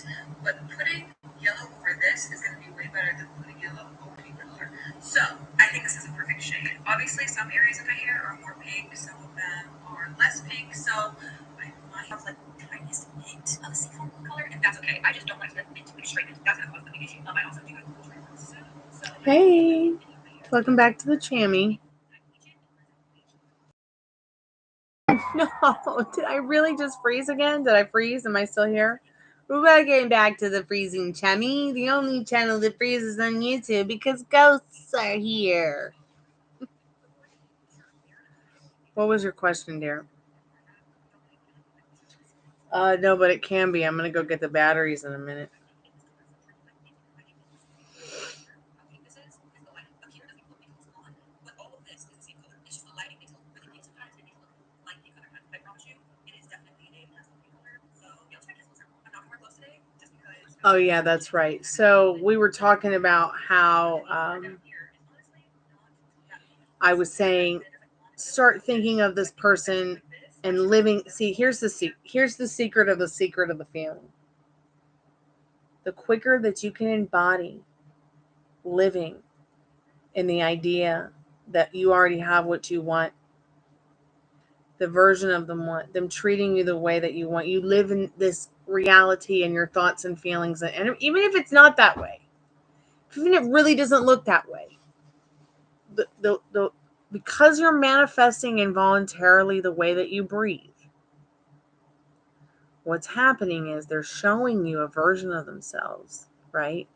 it, but putting yellow over this is going to be way better than putting yellow over any color. So I think this is a perfect shade. Obviously, some areas of my hair are more pink, some of them are less pink, so I might have like the tiniest hint of a seafoam color, and that's okay. I just don't like to mint straighten. That's going to cause the big issue. I also do have cool treatments. Hey, welcome back to the Chammy. No, did I really just freeze again? Did I freeze? Am I still here? We're getting back to the freezing Chammy, the only channel that freezes on YouTube because ghosts are here. What was your question, dear? No, but it can be. I'm going to go get the batteries in a minute. Oh, yeah, that's right. So we were talking about how I was saying start thinking of this person and living. See, here's the secret of the feeling. The quicker that you can embody living in the idea that you already have what you want, the version of them treating you the way that you want. You live in this reality and your thoughts and feelings, and even if it's not that way, even if it really doesn't look that way, the because you're manifesting involuntarily the way that you breathe, what's happening is they're showing you a version of themselves, right?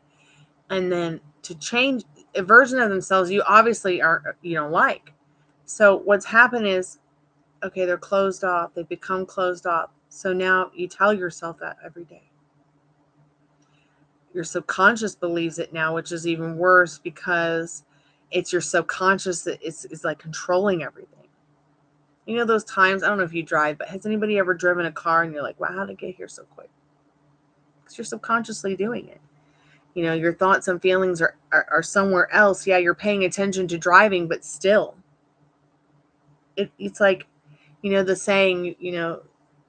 And then to change a version of themselves, you obviously you don't like. So what's happened is, okay, they're closed off. They become closed off. So now you tell yourself that every day. Your subconscious believes it now, which is even worse because it's your subconscious that is like controlling everything. You know those times, I don't know if you drive, but has anybody ever driven a car and you're like, wow, how did I get here so quick? Because you're subconsciously doing it. You know, your thoughts and feelings are somewhere else. Yeah, you're paying attention to driving, but still. It's like, you know, the saying, you know,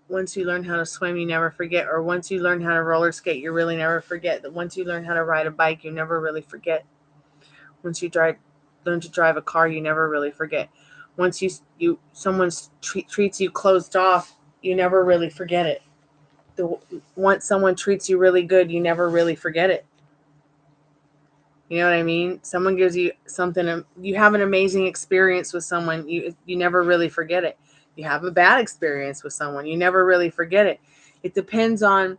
once you learn how to swim, you never forget. Or once you learn how to roller skate, you really never forget. That once you learn how to ride a bike, you never really forget. Once you learn to drive a car, you never really forget. Once someone treats you closed off, you never really forget it. Once someone treats you really good, you never really forget it. You know what I mean? Someone gives you something, you have an amazing experience with someone, you never really forget it. You have a bad experience with someone, you never really forget it. It depends on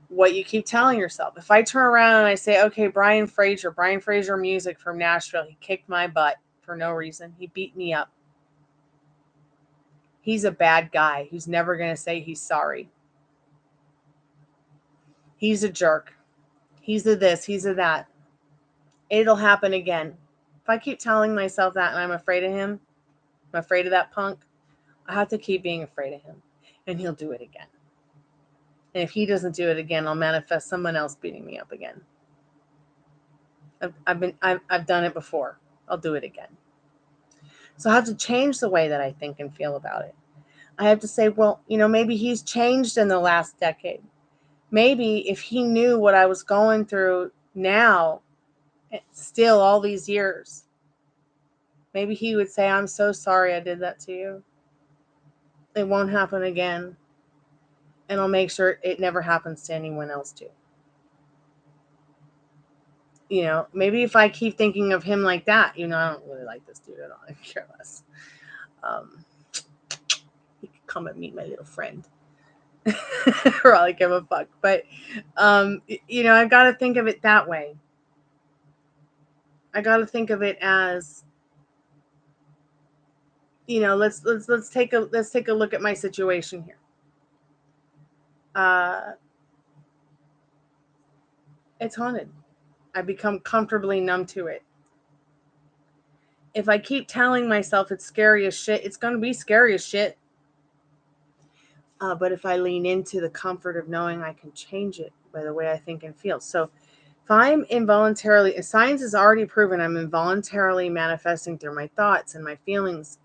what you keep telling yourself. If I turn around and I say, okay, Brian Fraser music from Nashville, he kicked my butt for no reason. He beat me up. He's a bad guy who's never going to say he's sorry. He's a jerk. He's a this, he's a that. It'll happen again. If I keep telling myself that and I'm afraid of him, I'm afraid of that punk, I have to keep being afraid of him. And he'll do it again. And if he doesn't do it again, I'll manifest someone else beating me up again. I've done it before. I'll do it again. So I have to change the way that I think and feel about it. I have to say, well, you know, maybe he's changed in the last decade. Maybe if he knew what I was going through now, still all these years, maybe he would say, I'm so sorry I did that to you. It won't happen again. And I'll make sure it never happens to anyone else too. You know, maybe if I keep thinking of him like that, you know, I don't really like this dude at all. I care less. He could come and meet my little friend. Or I'll give a fuck. But, you know, I've got to think of it that way. I got to think of it as, you know, let's take a look at my situation here. It's haunted. I become comfortably numb to it. If I keep telling myself it's scary as shit, it's going to be scary as shit. But if I lean into the comfort of knowing I can change it by the way I think and feel. So if I'm involuntarily, science has already proven I'm involuntarily manifesting through my thoughts and my feelings,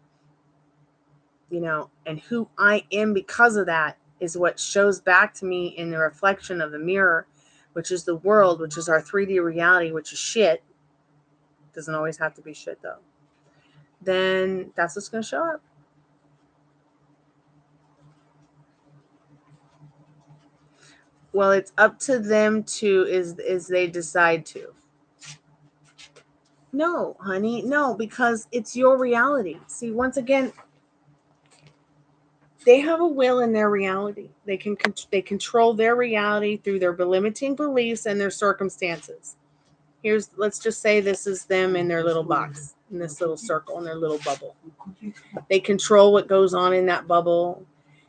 you know, and who I am because of that is what shows back to me in the reflection of the mirror, which is the world, which is our 3D reality, which is shit. Doesn't always have to be shit though. Then that's what's going to show up. Well, it's up to them to, is they decide to. No, honey, no, because it's your reality. See, once again, they have a will in their reality. They control their reality through their limiting beliefs and their circumstances. Let's just say this is them in their little box, in this little circle, in their little bubble. They control what goes on in that bubble.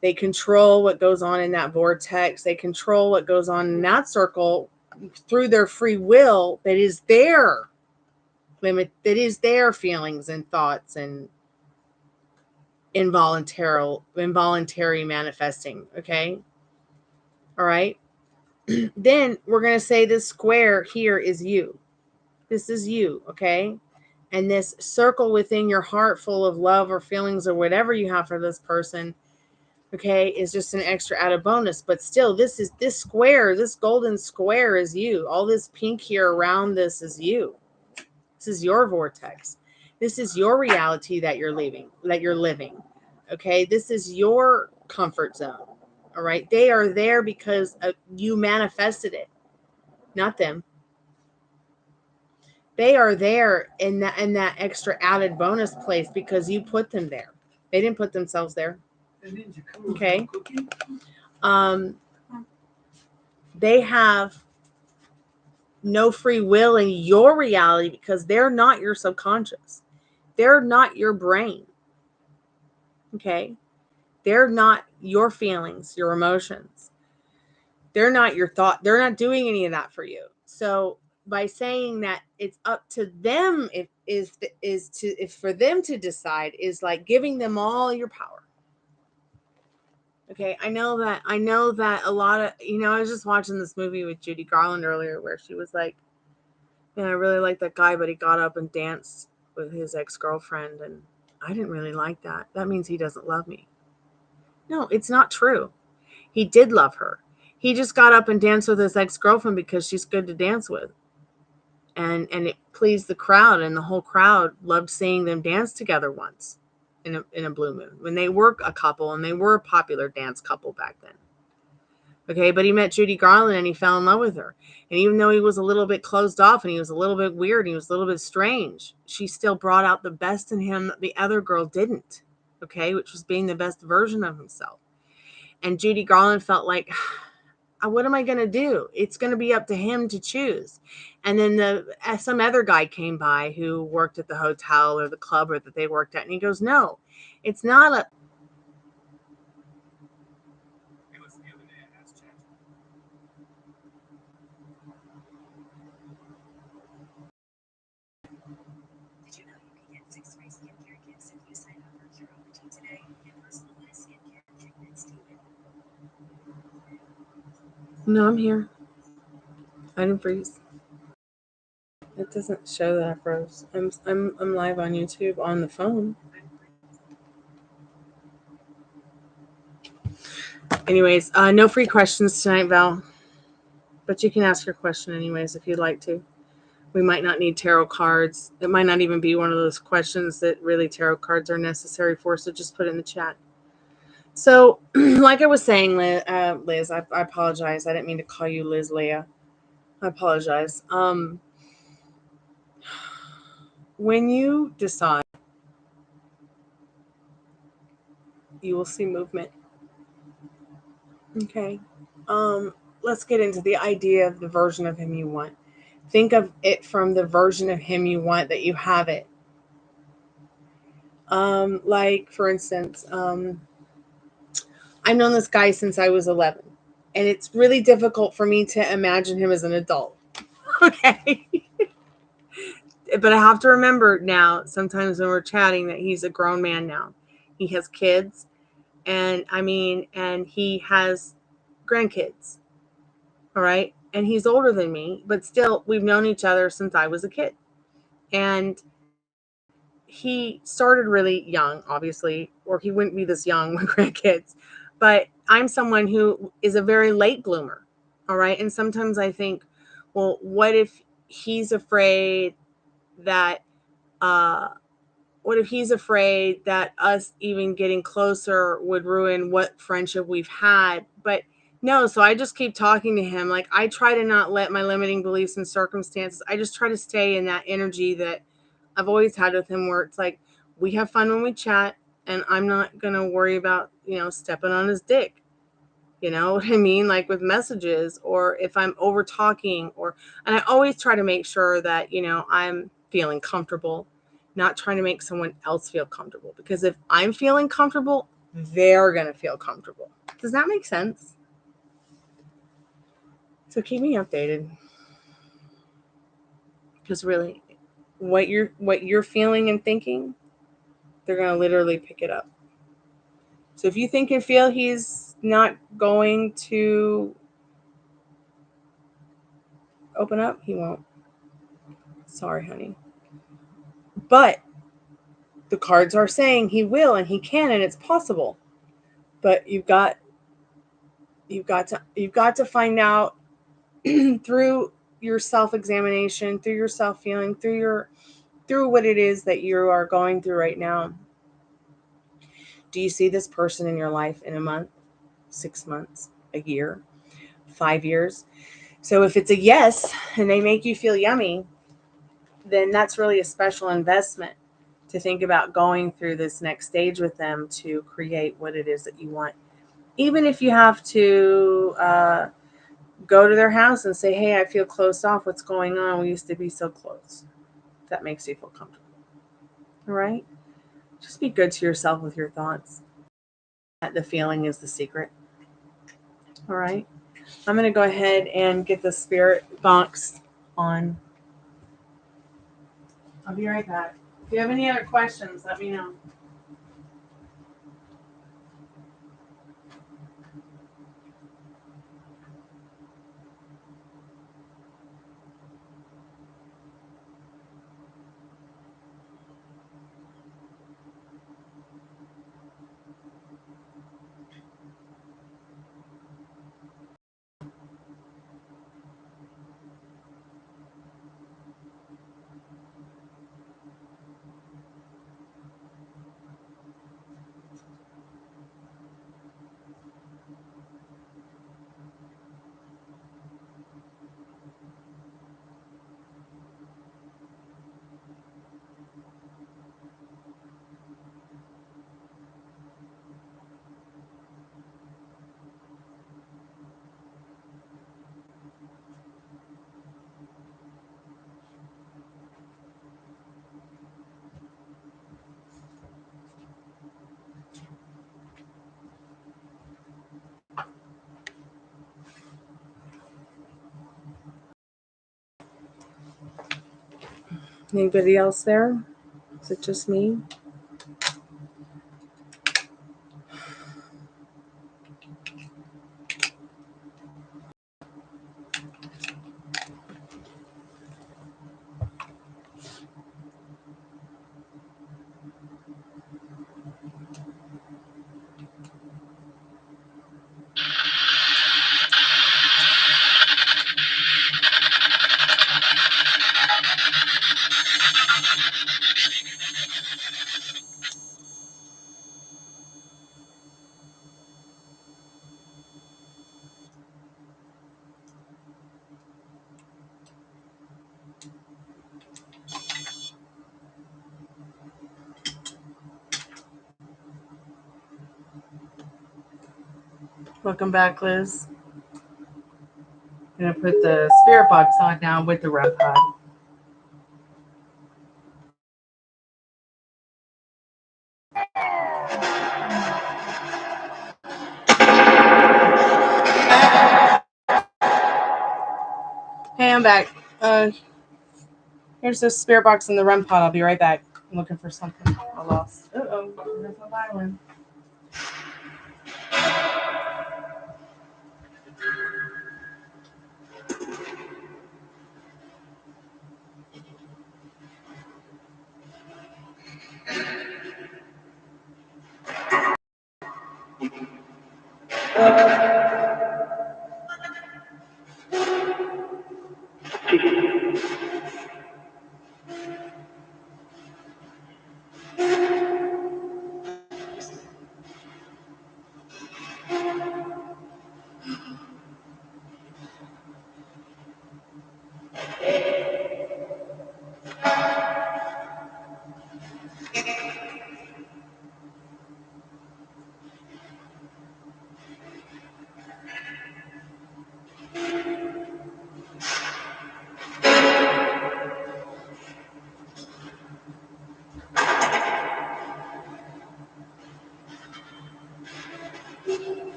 They control what goes on in that vortex. They control what goes on in that circle through their free will. That is their limit. That is their feelings and thoughts and involuntary manifesting. Okay. All right. Then we're going to say this square here is you. This is you. Okay. And this circle within your heart full of love or feelings or whatever you have for this person, okay, is just an extra added bonus. But still, this square, this golden square is you. All this pink here around this is you. This is your vortex. This is your reality that you're living. Okay, this is your comfort zone. All right, they are there because you manifested it, not them. They are there in that extra added bonus place because you put them there. They didn't put themselves there. Okay. They have no free will in your reality because they're not your subconscious. They're not your brain. Okay. They're not your feelings, your emotions. They're not your thought. They're not doing any of that for you. So by saying that it's up to them, if for them to decide, is like giving them all your power. Okay, I know that a lot of, I was just watching this movie with Judy Garland earlier where she was like, man, I really like that guy, but he got up and danced with his ex-girlfriend and I didn't really like that. That means he doesn't love me. No, it's not true. He did love her. He just got up and danced with his ex-girlfriend because she's good to dance with. And it pleased the crowd, and the whole crowd loved seeing them dance together once in a blue moon when they were a couple, and they were a popular dance couple back then. Okay, but he met Judy Garland and he fell in love with her. And even though he was a little bit closed off and he was a little bit weird and he was a little bit strange, she still brought out the best in him that the other girl didn't. Okay, which was being the best version of himself. And Judy Garland felt like, what am I going to do? It's going to be up to him to choose. And then some other guy came by who worked at the hotel or the club or that they worked at. And he goes, no, it's not a. Did you know you can get 6 free skincare kits if you sign up for Hero Routine today and personalized skincare treatments to you? No, I'm here. I didn't freeze. It doesn't show that I froze. I'm live on YouTube on the phone. Anyways, no free questions tonight, Val. But you can ask your question anyways if you'd like to. We might not need tarot cards. It might not even be one of those questions that really tarot cards are necessary for, so just put it in the chat. So, like I was saying, Liz, I apologize. I didn't mean to call you Liz Leah. I apologize. When you decide, you will see movement. Okay. Let's get into the idea of the version of him you want. Think of it from the version of him you want that you have it. Like, for instance, I've known this guy since I was 11, and it's really difficult for me to imagine him as an adult. Okay. But I have to remember now, sometimes when we're chatting, that he's a grown man now. He has kids, and he has grandkids. All right. And he's older than me, but still, we've known each other since I was a kid. And he started really young, obviously, or he wouldn't be this young with grandkids. But I'm someone who is a very late bloomer. All right. And sometimes I think, well, what if he's afraid that, what if he's afraid that us even getting closer would ruin what friendship we've had? But no, so I just keep talking to him. Like, I try to not let my limiting beliefs and circumstances, I just try to stay in that energy that I've always had with him, where it's like, we have fun when we chat, and I'm not going to worry about, stepping on his dick. You know what I mean? Like with messages, or if I'm over talking, and I always try to make sure that, I'm feeling comfortable, not trying to make someone else feel comfortable. Because if I'm feeling comfortable, they're going to feel comfortable. Does that make sense? So keep me updated. Because really, what you're feeling and thinking, they're going to literally pick it up. So if you think and feel he's not going to open up, he won't. Sorry, honey. But the cards are saying he will and he can, and it's possible. But you've got to find out through your self-examination, through your self-feeling, through what it is that you are going through right now. Do you see this person in your life in a month, 6 months, a year, 5 years? So if it's a yes and they make you feel yummy, then that's really a special investment to think about going through this next stage with them to create what it is that you want. Even if you have to go to their house and say, hey, I feel closed off. What's going on? We used to be so close. That makes you feel comfortable. All right? Just be good to yourself with your thoughts. The feeling is the secret. All right? I'm going to go ahead and get the spirit box on. I'll be right back. If you have any other questions, let me know. Anybody else there? Is it just me? Welcome back, Liz. I'm going to put the spirit box on now with the REM pod. Hey, I'm back. Here's the spirit box and the REM pod. I'll be right back. I'm looking for something I lost. Uh-oh, there's my violin.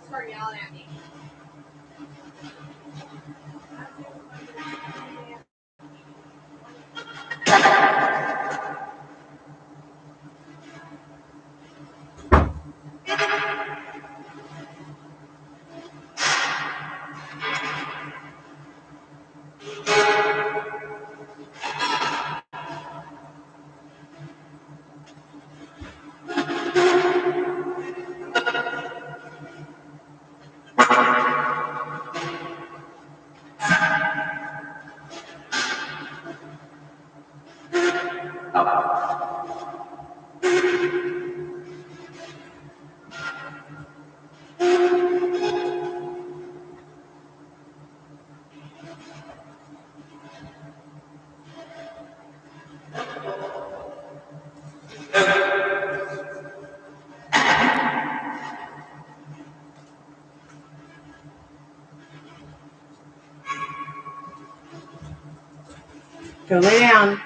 Start yelling at me. Go lay down.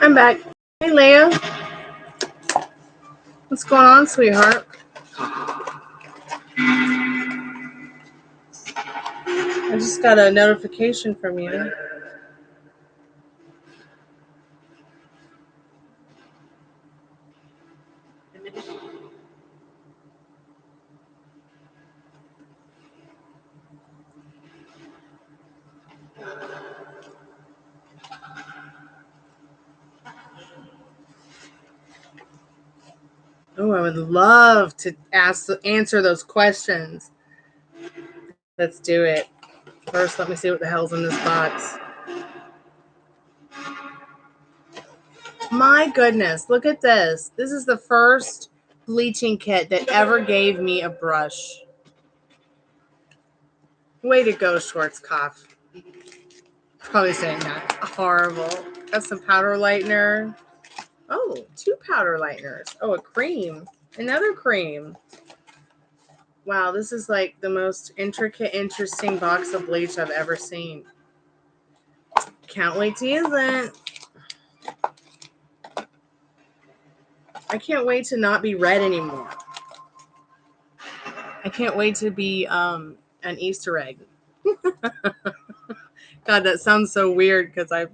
I'm back. Hey, Leah. What's going on, sweetheart? I just got a notification from you. Oh, I would love to answer those questions. Let's do it. First, let me see what the hell's in this box. My goodness, look at this. This is the first bleaching kit that ever gave me a brush. Way to go, Schwarzkopf. Probably saying that. Horrible. Got some powder lightener. Oh, 2 powder lighteners. Oh, a cream. Another cream. Wow, this is like the most intricate, interesting box of bleach I've ever seen. Can't wait to use it. I can't wait to not be red anymore. I can't wait to be an Easter egg. God, that sounds so weird because I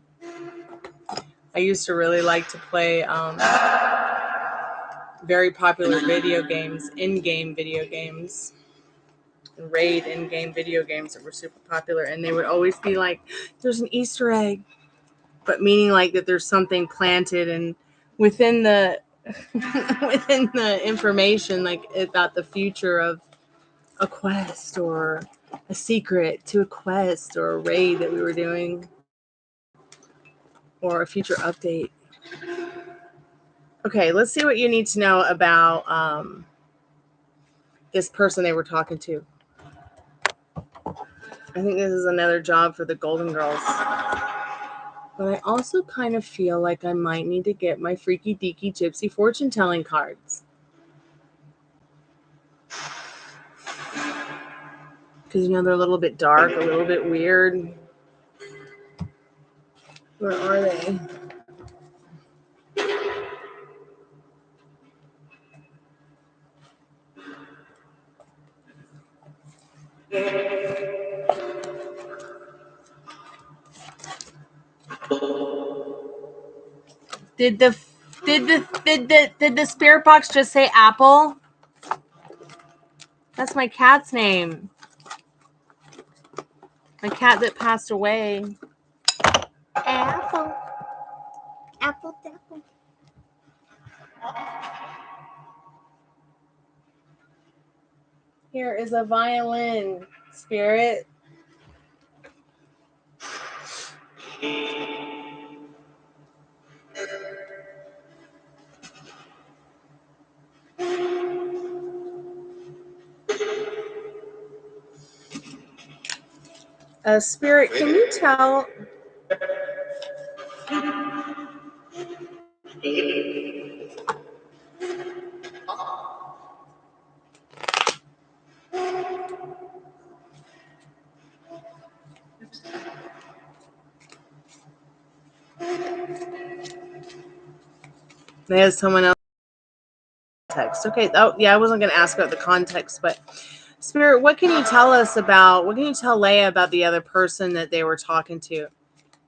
used to really like to play very popular video games, in-game video games, raid in-game video games that were super popular, and they would always be like, "There's an Easter egg," but meaning like that there's something planted and within the within the information, like about the future of a quest or a secret to a quest or a raid that we were doing or a future update. Okay, let's see what you need to know about this person they were talking to. I think this is another job for the Golden Girls. But I also kind of feel like I might need to get my freaky deaky gypsy fortune telling cards. Because, you know, they're a little bit dark, a little bit weird. Where are they? Did the spirit box just say apple? That's my cat's name. My cat that passed away. Apple. Apple. Here is a violin, spirit. Spirit, can you tell? There's someone else. Text. Okay. Oh, yeah. I wasn't going to ask about the context, but Spirit, what can you tell us about? What can you tell Leia about the other person that they were talking to?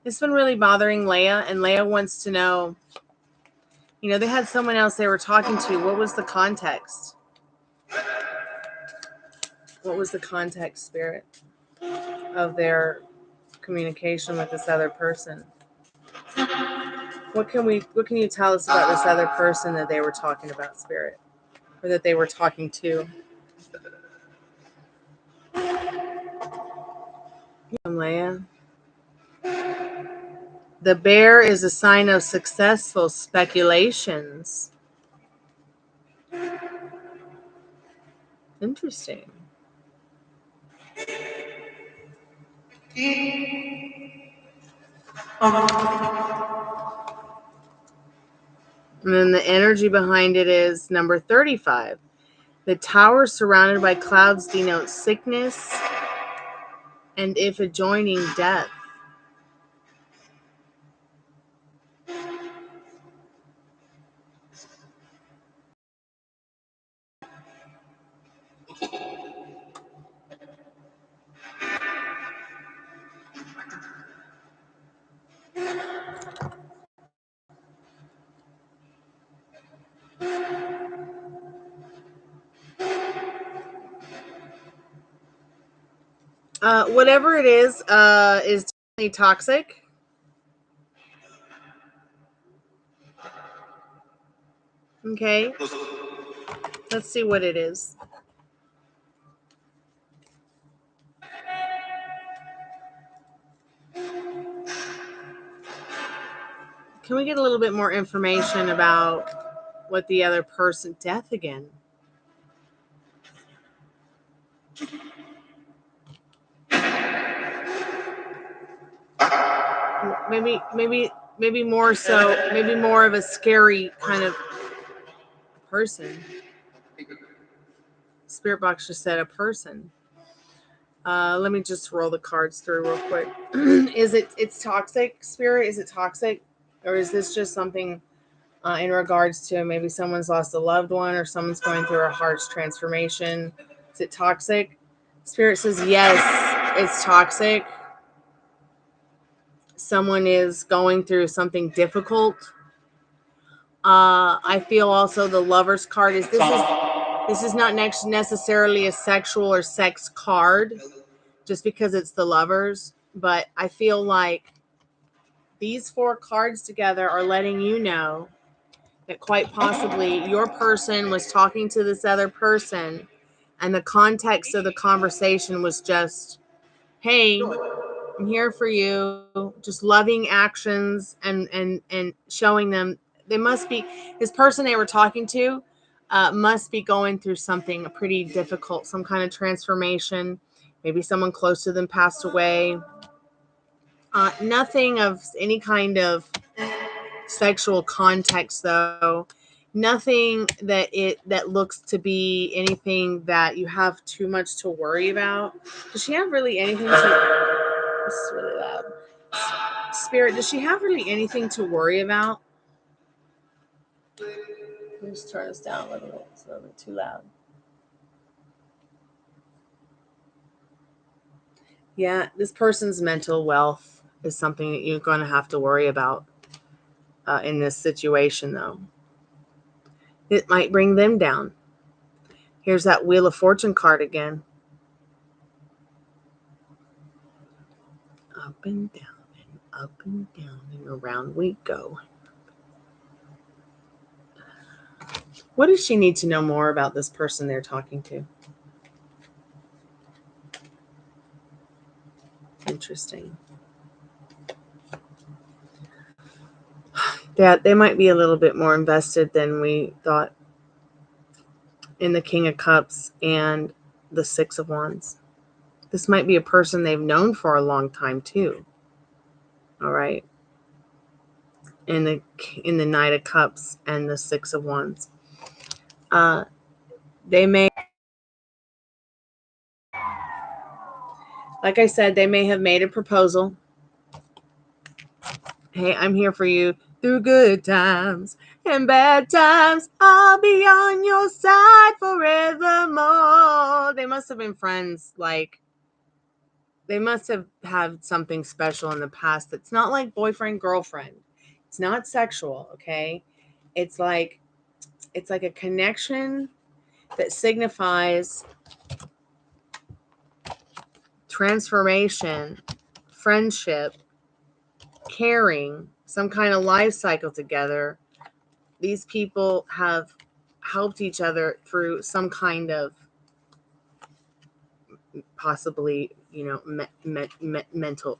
It's been really bothering Leia, and Leia wants to know. You know, they had someone else they were talking to. What was the context? What was the context, Spirit, of their communication with this other person? What can you tell us about this other person that they were talking about, Spirit, or that they were talking to? Leia. The bear is a sign of successful speculations. Interesting. And then the energy behind it is number 35. The tower surrounded by clouds denotes sickness, and if adjoining, death. Whatever it is definitely toxic. Okay. Let's see what it is. Can we get a little bit more information about what the other person... Death again. Maybe more so, maybe more of a scary kind of person. Spirit box just said a person. Let me just roll the cards through real quick. It's toxic, Spirit? Is it toxic? Or is this just something in regards to maybe someone's lost a loved one or someone's going through a harsh transformation? Is it toxic? Spirit says yes, it's toxic. Someone is going through something difficult. I feel also the Lover's card is not necessarily a sexual or sex card just because it's the Lovers, but I feel like these 4 cards together are letting you know that quite possibly your person was talking to this other person and the context of the conversation was just, hey, I'm here for you, just loving actions and showing them they must be, this person they were talking to must be going through something pretty difficult, some kind of transformation. Maybe someone close to them passed away. Nothing of any kind of sexual context, though. Nothing that looks to be anything that you have too much to worry about. Does she have really anything to... This is really loud. Spirit, does she have really anything to worry about? Let me just turn this down a little bit. It's a little bit too loud. Yeah, this person's mental wealth is something that you're going to have to worry about in this situation, though. It might bring them down. Here's that Wheel of Fortune card again. Up and down and up and down and around we go. What does she need to know more about this person they're talking to? Interesting. Yeah, they might be a little bit more invested than we thought in the King of Cups and the Six of Wands. This might be a person they've known for a long time too. All right. In the Knight of Cups and the Six of Wands. They may, like I said, they may have made a proposal. Hey, I'm here for you through good times and bad times. I'll be on your side forevermore. They must have been friends. Like, they must have had something special in the past. It's not like boyfriend, girlfriend. It's not sexual, okay? It's like a connection that signifies transformation, friendship, caring, some kind of life cycle together. These people have helped each other through some kind of possibly, mental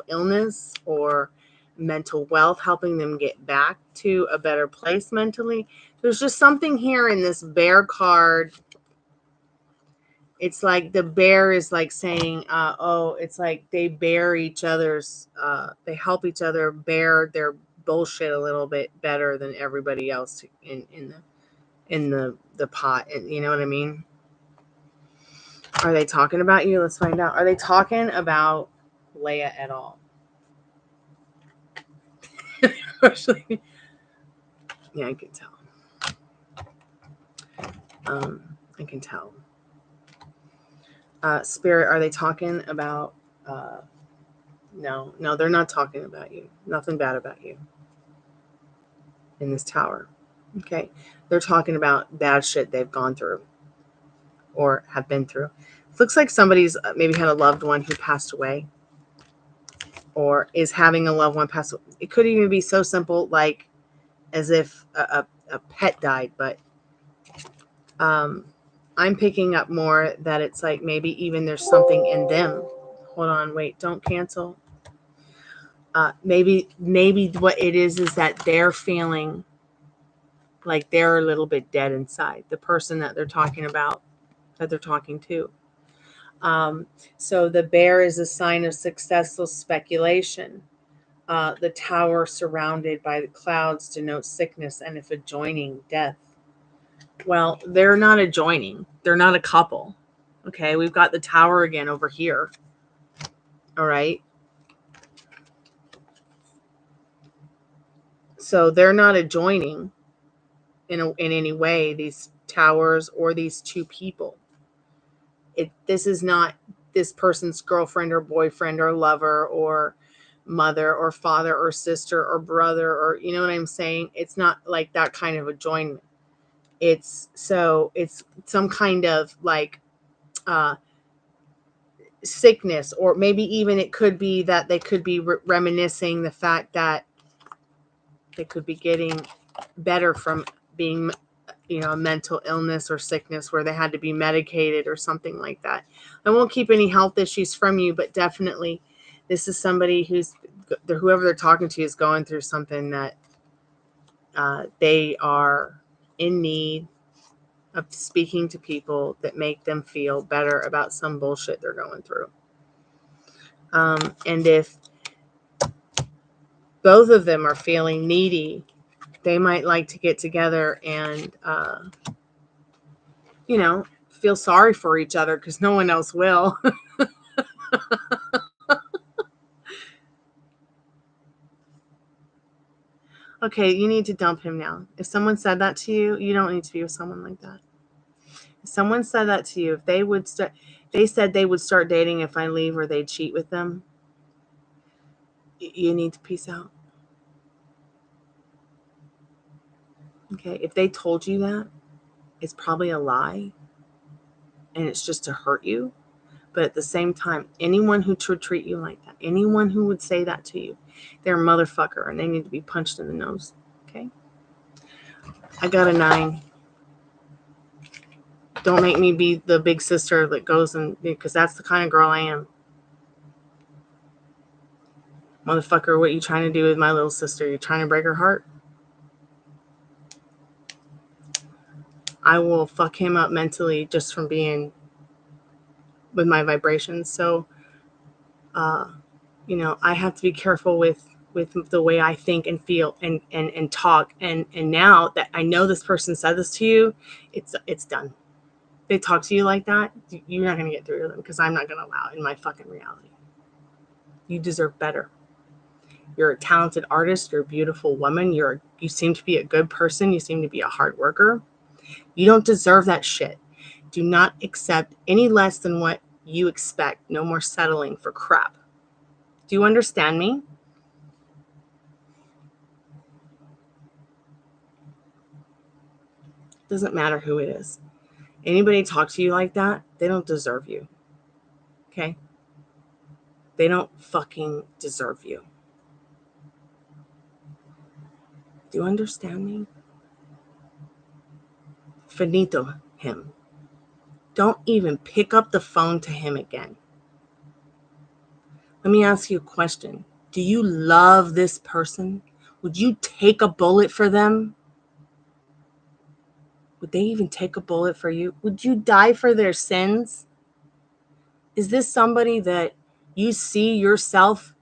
illness or mental wealth, helping them get back to a better place mentally. There's just something here in this Bear card. It's like the bear is like saying, it's like they bear each other's, they help each other bear their bullshit a little bit better than everybody else in the pot. And you know what I mean? Are they talking about you? Let's find out. Are they talking about Leia at all? Actually, yeah, I can tell. I can tell. Spirit, are they talking about... No, they're not talking about you. Nothing bad about you in this tower. Okay. They're talking about bad shit they've gone through or have been through. It looks like somebody's maybe had a loved one who passed away or is having a loved one pass away. It could even be so simple, like as if a pet died, but I'm picking up more that it's like maybe even there's something in them. Hold on, wait, don't cancel. Maybe what it is that they're feeling like they're a little bit dead inside, the person that they're talking about, that they're talking to. So the bear is a sign of successful speculation. The tower surrounded by the clouds denotes sickness and if adjoining death. Well, they're not adjoining. They're not a couple. Okay, we've got the tower again over here. All right. So they're not adjoining in any way, these towers or these two people. This is not this person's girlfriend or boyfriend or lover or mother or father or sister or brother, or you know what I'm saying? It's not like that kind of adjoining. It's some kind of like sickness, or maybe even it could be that they could be reminiscing the fact that they could be getting better from being, a mental illness or sickness where they had to be medicated or something like that. I won't keep any health issues from you, but definitely this is somebody whoever they're talking to is going through something that they are in need of speaking to people that make them feel better about some bullshit they're going through. And if both of them are feeling needy, they might like to get together and, feel sorry for each other because no one else will. Okay, you need to dump him now. If someone said that to you, you don't need to be with someone like that. If someone said that to you, if they said they would start dating if I leave or they'd cheat with them, you need to peace out. Okay, if they told you that, it's probably a lie and it's just to hurt you. But at the same time, anyone who would treat you like that, anyone who would say that to you, they're a motherfucker and they need to be punched in the nose. Okay? I got a 9. Don't make me be the big sister that goes and, because that's the kind of girl I am. Motherfucker, what you trying to do with my little sister? You're trying to break her heart? I will fuck him up mentally just from being with my vibrations. So, I have to be careful with the way I think and feel and talk. And now that I know this person said this to you, it's done. They talk to you like that, you're not going to get through to them because I'm not going to allow it in my fucking reality. You deserve better. You're a talented artist. You're a beautiful woman. You seem to be a good person. You seem to be a hard worker. You don't deserve that shit. Do not accept any less than what you expect. No more settling for crap. Do you understand me? Doesn't matter who it is. Anybody talk to you like that, they don't deserve you. Okay? They don't fucking deserve you. Do you understand me? Finito him. Don't even pick up the phone to him again. Let me ask you a question. Do you love this person? Would you take a bullet for them? Would they even take a bullet for you? Would you die for their sins? Is this somebody that you see yourself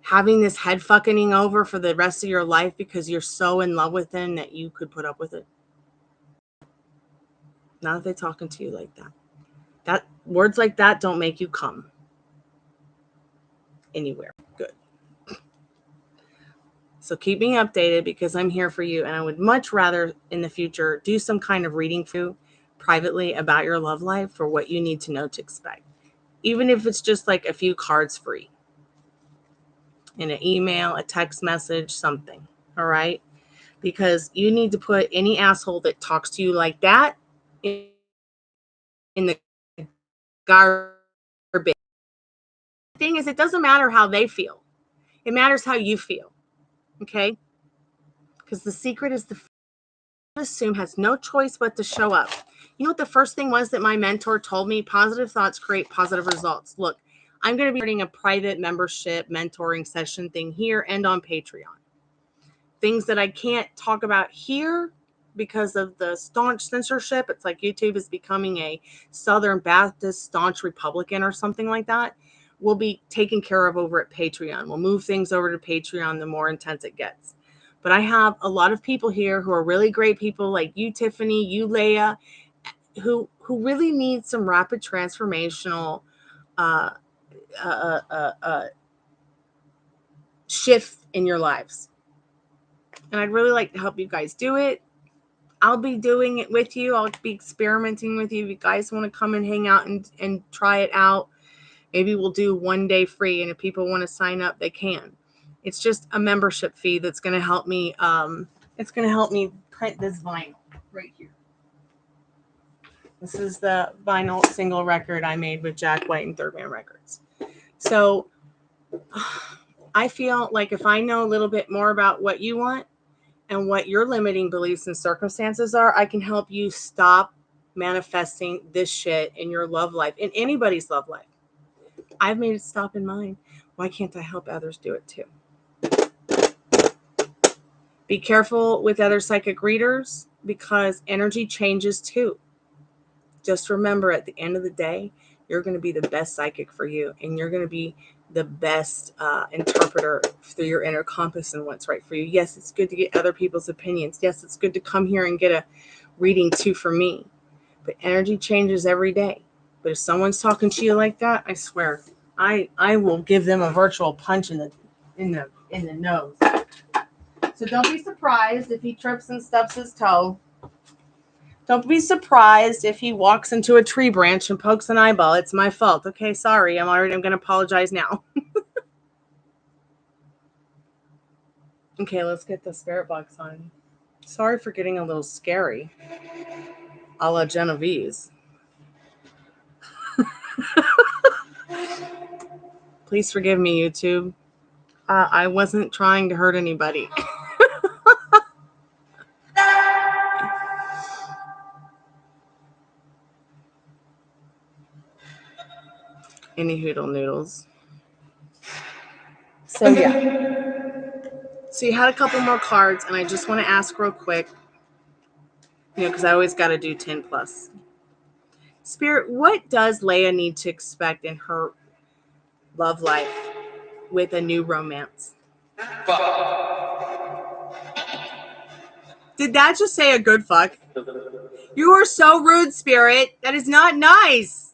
having this head fucking over for the rest of your life because you're so in love with them that you could put up with it? Not if they're talking to you like that. Words like that don't make you come anywhere. Good. So keep me updated because I'm here for you. And I would much rather in the future do some kind of reading for you privately about your love life for what you need to know to expect. Even if it's just like a few cards free in an email, a text message, something. All right. Because you need to put any asshole that talks to you like that in the garbage. The thing is, it doesn't matter how they feel. It matters how you feel. Okay. Because the secret is assume has no choice but to show up. You know what the first thing was that my mentor told me? Positive thoughts create positive results. Look, I'm going to be starting a private membership mentoring session thing here and on Patreon. Things that I can't talk about here because of the staunch censorship. It's like YouTube is becoming a Southern Baptist staunch Republican or something like that. Will be taken care of over at Patreon. We'll move things over to Patreon the more intense it gets. But I have a lot of people here who are really great people like you, Tiffany, you, Leia, who really need some rapid transformational shift in your lives. And I'd really like to help you guys do it. I'll be doing it with you. I'll be experimenting with you. If you guys want to come and hang out and try it out, maybe we'll do 1 day free. And if people want to sign up, they can. It's just a membership fee that's going to help me. It's going to help me print this vinyl right here. This is the vinyl single record I made with Jack White and Third Man Records. So I feel like if I know a little bit more about what you want and what your limiting beliefs and circumstances are, I can help you stop manifesting this shit in your love life, in anybody's love life. I've made it stop in mine. Why can't I help others do it too? Be careful with other psychic readers because energy changes too. Just remember, at the end of the day, you're going to be the best psychic for you, and you're going to be the best interpreter through your inner compass and what's right for you. Yes, it's good to get other people's opinions. Yes, it's good to come here and get a reading too for me. But energy changes every day. But if someone's talking to you like that, I swear, I will give them a virtual punch in the nose. So don't be surprised if he trips and stubs his toe. Don't be surprised if he walks into a tree branch and pokes an eyeball. It's my fault. Okay, sorry. I'm going to apologize now. Okay, let's get the spirit box on. Sorry for getting a little scary. A la Genovese. Please forgive me, YouTube. I wasn't trying to hurt anybody. Any hoodle noodles. So yeah. So you had a couple more cards, and I just want to ask real quick, because I always got to do 10 plus. Spirit, what does Leia need to expect in her love life with a new romance? Did that just say a good fuck? You are so rude, Spirit. That is not nice.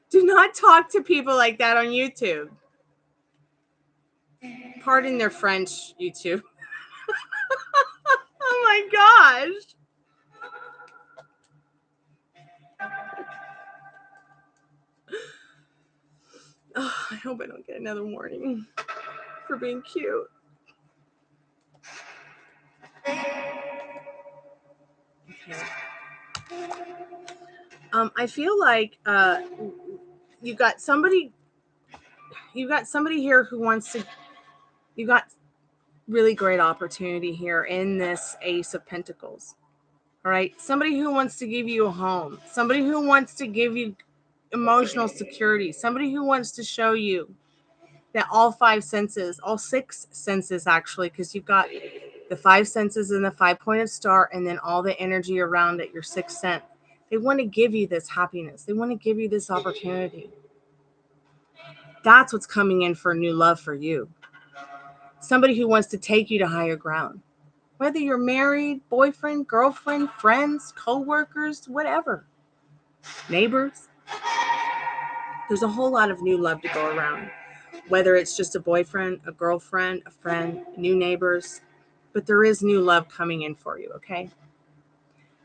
Do not talk to people like that on YouTube. Pardon their French, YouTube. Oh my gosh. Oh, I hope I don't get another warning for being cute. Okay. I feel like you got somebody here who wants to. You got really great opportunity here in this Ace of Pentacles. All right, somebody who wants to give you a home, somebody who wants to give you emotional security, somebody who wants to show you that all five senses, all six senses actually, because you've got the five senses and the 5-pointed star, and then all the energy around it, your sixth sense. They want to give you this happiness. They want to give you this opportunity. That's what's coming in for new love for you. Somebody who wants to take you to higher ground. Whether you're married, boyfriend, girlfriend, friends, co-workers, whatever. Neighbors. There's a whole lot of new love to go around. Whether it's just a boyfriend, a girlfriend, a friend, new neighbors. But there is new love coming in for you, okay?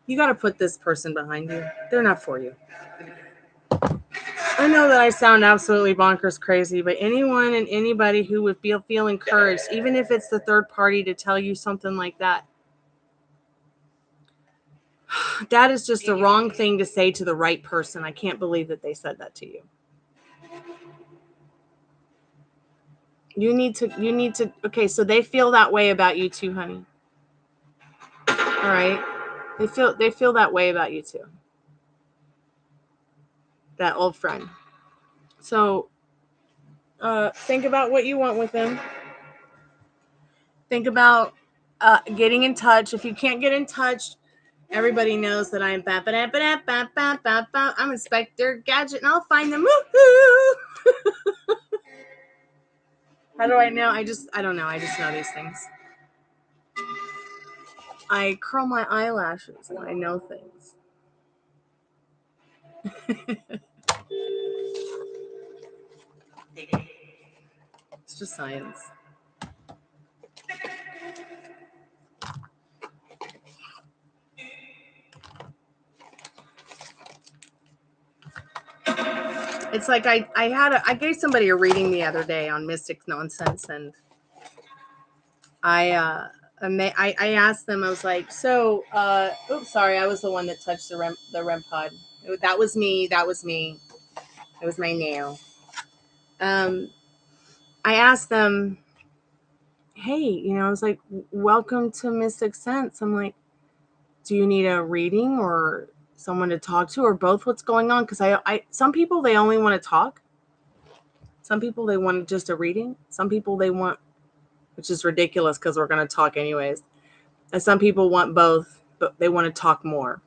You got to put this person behind you. They're not for you. I know that I sound absolutely bonkers crazy, but anyone and anybody who would feel encouraged, even if it's the third party, to tell you something like that, that is just the wrong thing to say to the right person. I can't believe that they said that to you. You need to, okay, so they feel that way about you too, honey. All right. They feel that way about you too. that old friend. So think about what you want with them. Think about getting in touch. If you can't get in touch, everybody knows that I'm I'm Inspector Gadget, and I'll find them. Woohoo! How do I know? I don't know. I just know these things. I curl my eyelashes and I know things. It's just science. It's like I gave somebody a reading the other day on mystic nonsense, and I asked them, I was like, so oops, sorry, I was the one that touched the REM pod. That was me. It was my nail. I asked them, hey, I was like, welcome to Mystic Sense. I'm like, do you need a reading or someone to talk to, or both? What's going on? Because I some people, they only want to talk. Some people, they want just a reading. Some people, they want, which is ridiculous because we're going to talk anyways. And some people want both, but they want to talk more.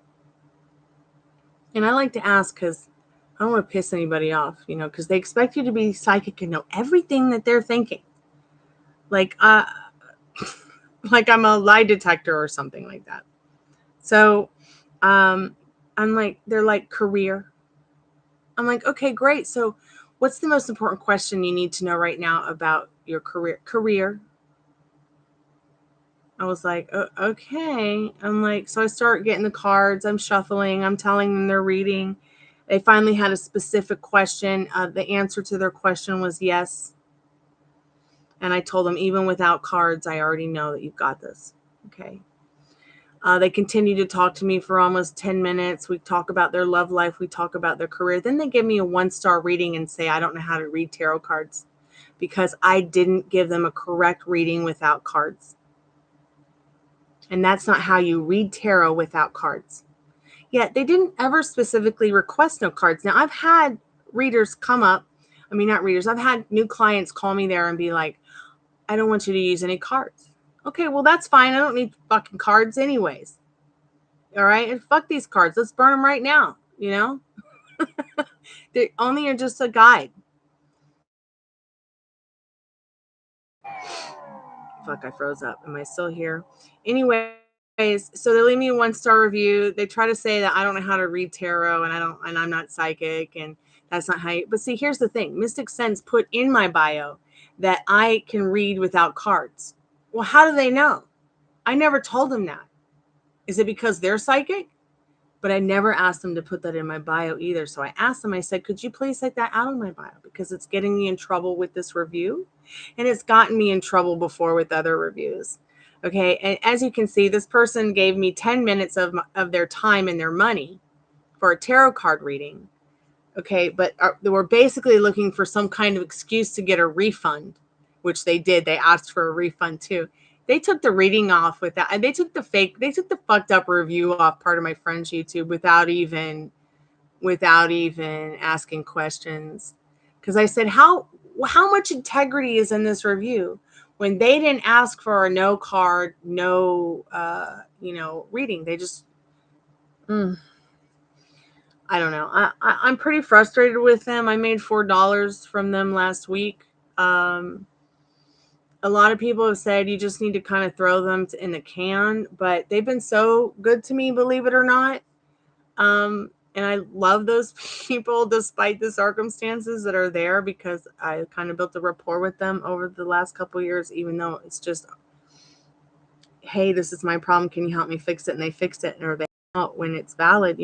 And I like to ask because I don't want to piss anybody off, because they expect you to be psychic and know everything that they're thinking. Like like I'm a lie detector or something like that. So I'm like, they're like, career. I'm like, okay, great. So what's the most important question you need to know right now about your career? I was like, okay. I'm like, so I start getting the cards. I'm shuffling. I'm telling them they're reading. They finally had a specific question. The answer to their question was yes. And I told them, even without cards, I already know that you've got this. Okay. They continue to talk to me for almost 10 minutes. We talk about their love life. We talk about their career. Then they give me a 1-star reading and say, I don't know how to read tarot cards because I didn't give them a correct reading without cards. And that's not how you read tarot without cards. Yet they didn't ever specifically request no cards. Now, I've had readers come up. I mean, not readers. I've had new clients call me there and be like, I don't want you to use any cards. Okay, well, that's fine. I don't need fucking cards anyways. All right? And fuck these cards. Let's burn them right now, They only are just a guide. Fuck, I froze up. Am I still here? Anyways, so they leave me a 1-star review. They try to say that I don't know how to read tarot and I'm not psychic, and that's not how you, but see, here's the thing. Mystic Sense put in my bio that I can read without cards. Well, how do they know? I never told them that. Is it because they're psychic? But I never asked them to put that in my bio either. So I asked them, I said, could you please take that out of my bio? Because it's getting me in trouble with this review. And it's gotten me in trouble before with other reviews. Okay. And as you can see, this person gave me 10 minutes of their time and their money for a tarot card reading. Okay. But they were basically looking for some kind of excuse to get a refund, which they did. They asked for a refund too. They took the reading off with that, and they took the fucked up review off part of my friend's YouTube without even asking questions. Because I said, how much integrity is in this review when they didn't ask for a no card, no reading? They just I don't know. I'm pretty frustrated with them. I made $4 from them last week. A lot of people have said you just need to kind of throw them in the can, but they've been so good to me, believe it or not. And I love those people despite the circumstances that are there, because I kind of built a rapport with them over the last couple of years, even though it's just, hey, this is my problem. Can you help me fix it? And they fixed it, or they out when it's valid,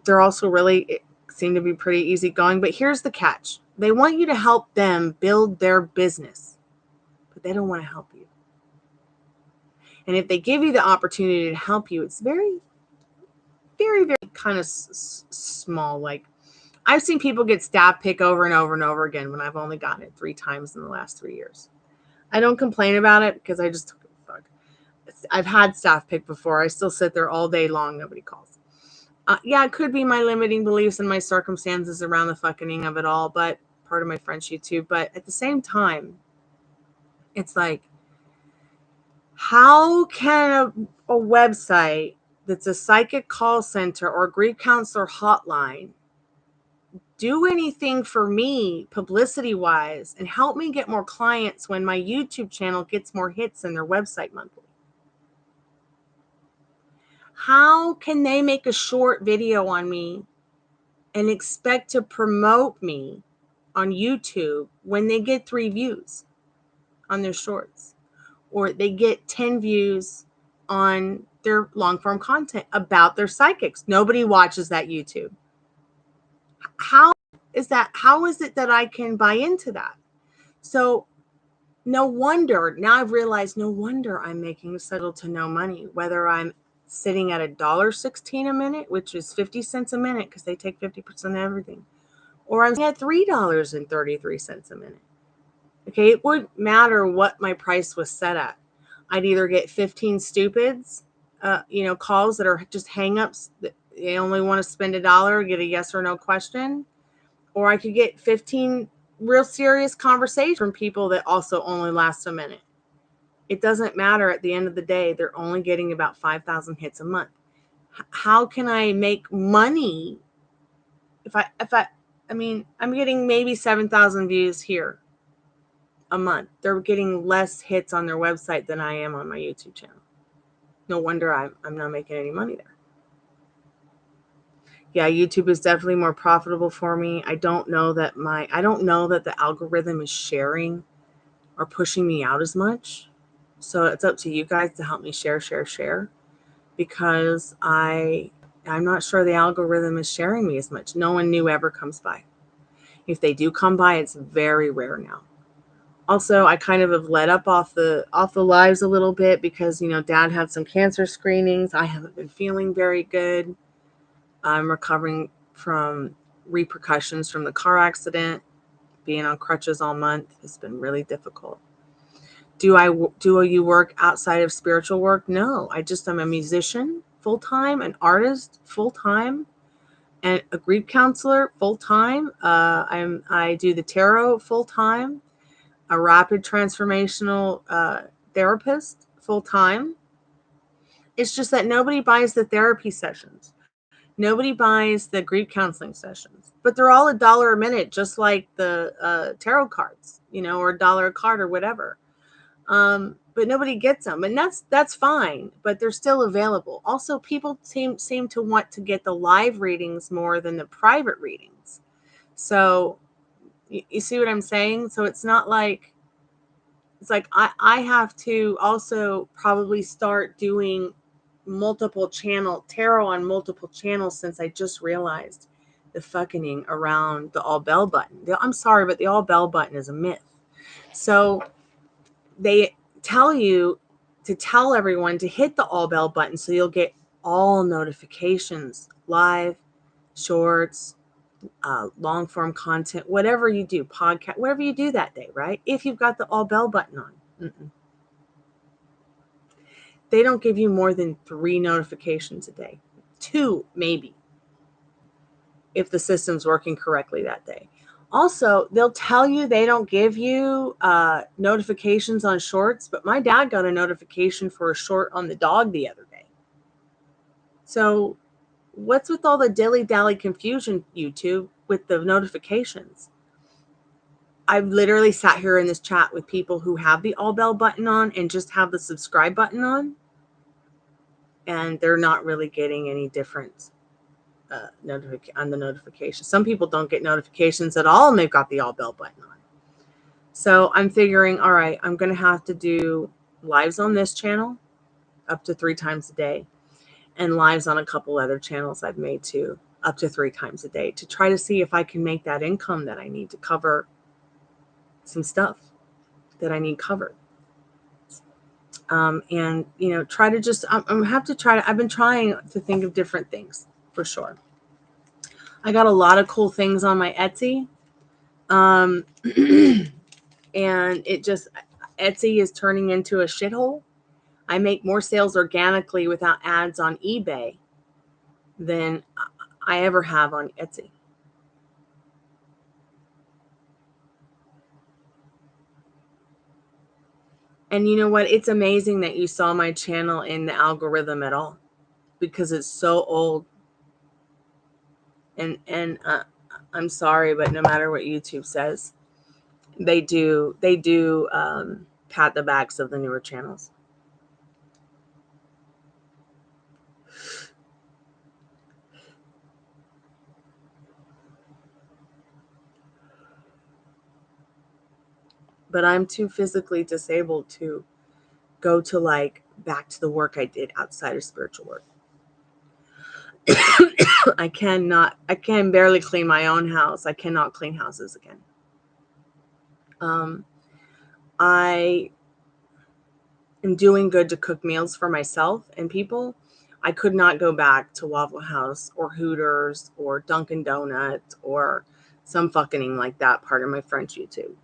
They're also really seem to be pretty easygoing, but here's the catch. They want you to help them build their business, but they don't want to help you. And if they give you the opportunity to help you, it's very, very, very kind of small. Like, I've seen people get staff pick over and over and over again when I've only gotten it 3 times in the last 3 years. I don't complain about it because I just, fuck. I've had staff pick before. I still sit there all day long. Nobody calls. Yeah, it could be my limiting beliefs and my circumstances around the fucking of it all, but part of my French YouTube. But at the same time, it's like, how can a website that's a psychic call center or a grief counselor hotline do anything for me publicity wise and help me get more clients when my YouTube channel gets more hits than their website monthly? How can they make a short video on me and expect to promote me on YouTube when they get 3 views on their shorts, or they get 10 views on their long form content about their psychics? Nobody watches that YouTube. How is that? How is it that I can buy into that? So no wonder, now I've realized, no wonder I'm making little to no money, whether I'm sitting at $1.16 a minute, which is 50 cents a minute because they take 50% of everything, or I'm at $3.33 a minute. Okay, it wouldn't matter what my price was set at. I'd either get 15 stupids, calls that are just hang-ups that they only want to spend $1, get a yes or no question, or I could get 15 real serious conversations from people that also only last a minute. It doesn't matter. At the end of the day, they're only getting about 5,000 hits a month. How can I make money I'm getting maybe 7,000 views here a month. They're getting less hits on their website than I am on my YouTube channel. No wonder I'm not making any money there. Yeah, YouTube is definitely more profitable for me. I don't know that the algorithm is sharing or pushing me out as much. So it's up to you guys to help me share, because I'm not sure the algorithm is sharing me as much. No one new ever comes by. If they do come by, it's very rare now. Also, I kind of have let up off the lives a little bit because, Dad had some cancer screenings. I haven't been feeling very good. I'm recovering from repercussions from the car accident. Being on crutches all month has been really difficult. Do you work outside of spiritual work? No, I'm a musician full-time, an artist full-time, and a grief counselor full-time. I do the tarot full-time, a rapid transformational therapist full-time. It's just that nobody buys the therapy sessions. Nobody buys the grief counseling sessions, but they're all $1 a minute, just like the tarot cards, or $1 a card or whatever. But nobody gets them, and that's fine, but they're still available. Also, people seem to want to get the live readings more than the private readings. So you see what I'm saying? So it's like I have to also probably start doing multiple channel tarot on multiple channels, since I just realized the fucking around the all bell button. I'm sorry, but the all bell button is a myth. So they tell you to tell everyone to hit the all bell button so you'll get all notifications, live, shorts, long form content, whatever you do, podcast, whatever you do that day, right? If you've got the all bell button on. They don't give you more than 3 notifications a day. 2, maybe, if the system's working correctly that day. Also, they'll tell you they don't give you notifications on shorts, but my dad got a notification for a short on the dog the other day. So what's with all the dilly-dally confusion, YouTube, with the notifications? I've literally sat here in this chat with people who have the all bell button on and just have the subscribe button on, and they're not really getting any difference on the notification. Some people don't get notifications at all, and they've got the all bell button on. So I'm figuring, all right, I'm going to have to do lives on this channel up to 3 times a day, and lives on a couple other channels I've made too, up to 3 times a day, to try to see if I can make that income that I need to cover some stuff that I need covered. And try to just I've been trying to think of different things for sure. I got a lot of cool things on my Etsy. And Etsy is turning into a shithole. I make more sales organically without ads on eBay than I ever have on Etsy. And you know what? It's amazing that you saw my channel in the algorithm at all, because it's so old. And I'm sorry, but no matter what YouTube says, they do pat the backs of the newer channels. But I'm too physically disabled to go to like back to the work I did outside of spiritual work. I can barely clean my own house. I cannot clean houses again. I am doing good to cook meals for myself and people. I could not go back to Waffle House or Hooters or Dunkin' Donuts or some fucking like that part of my French YouTube.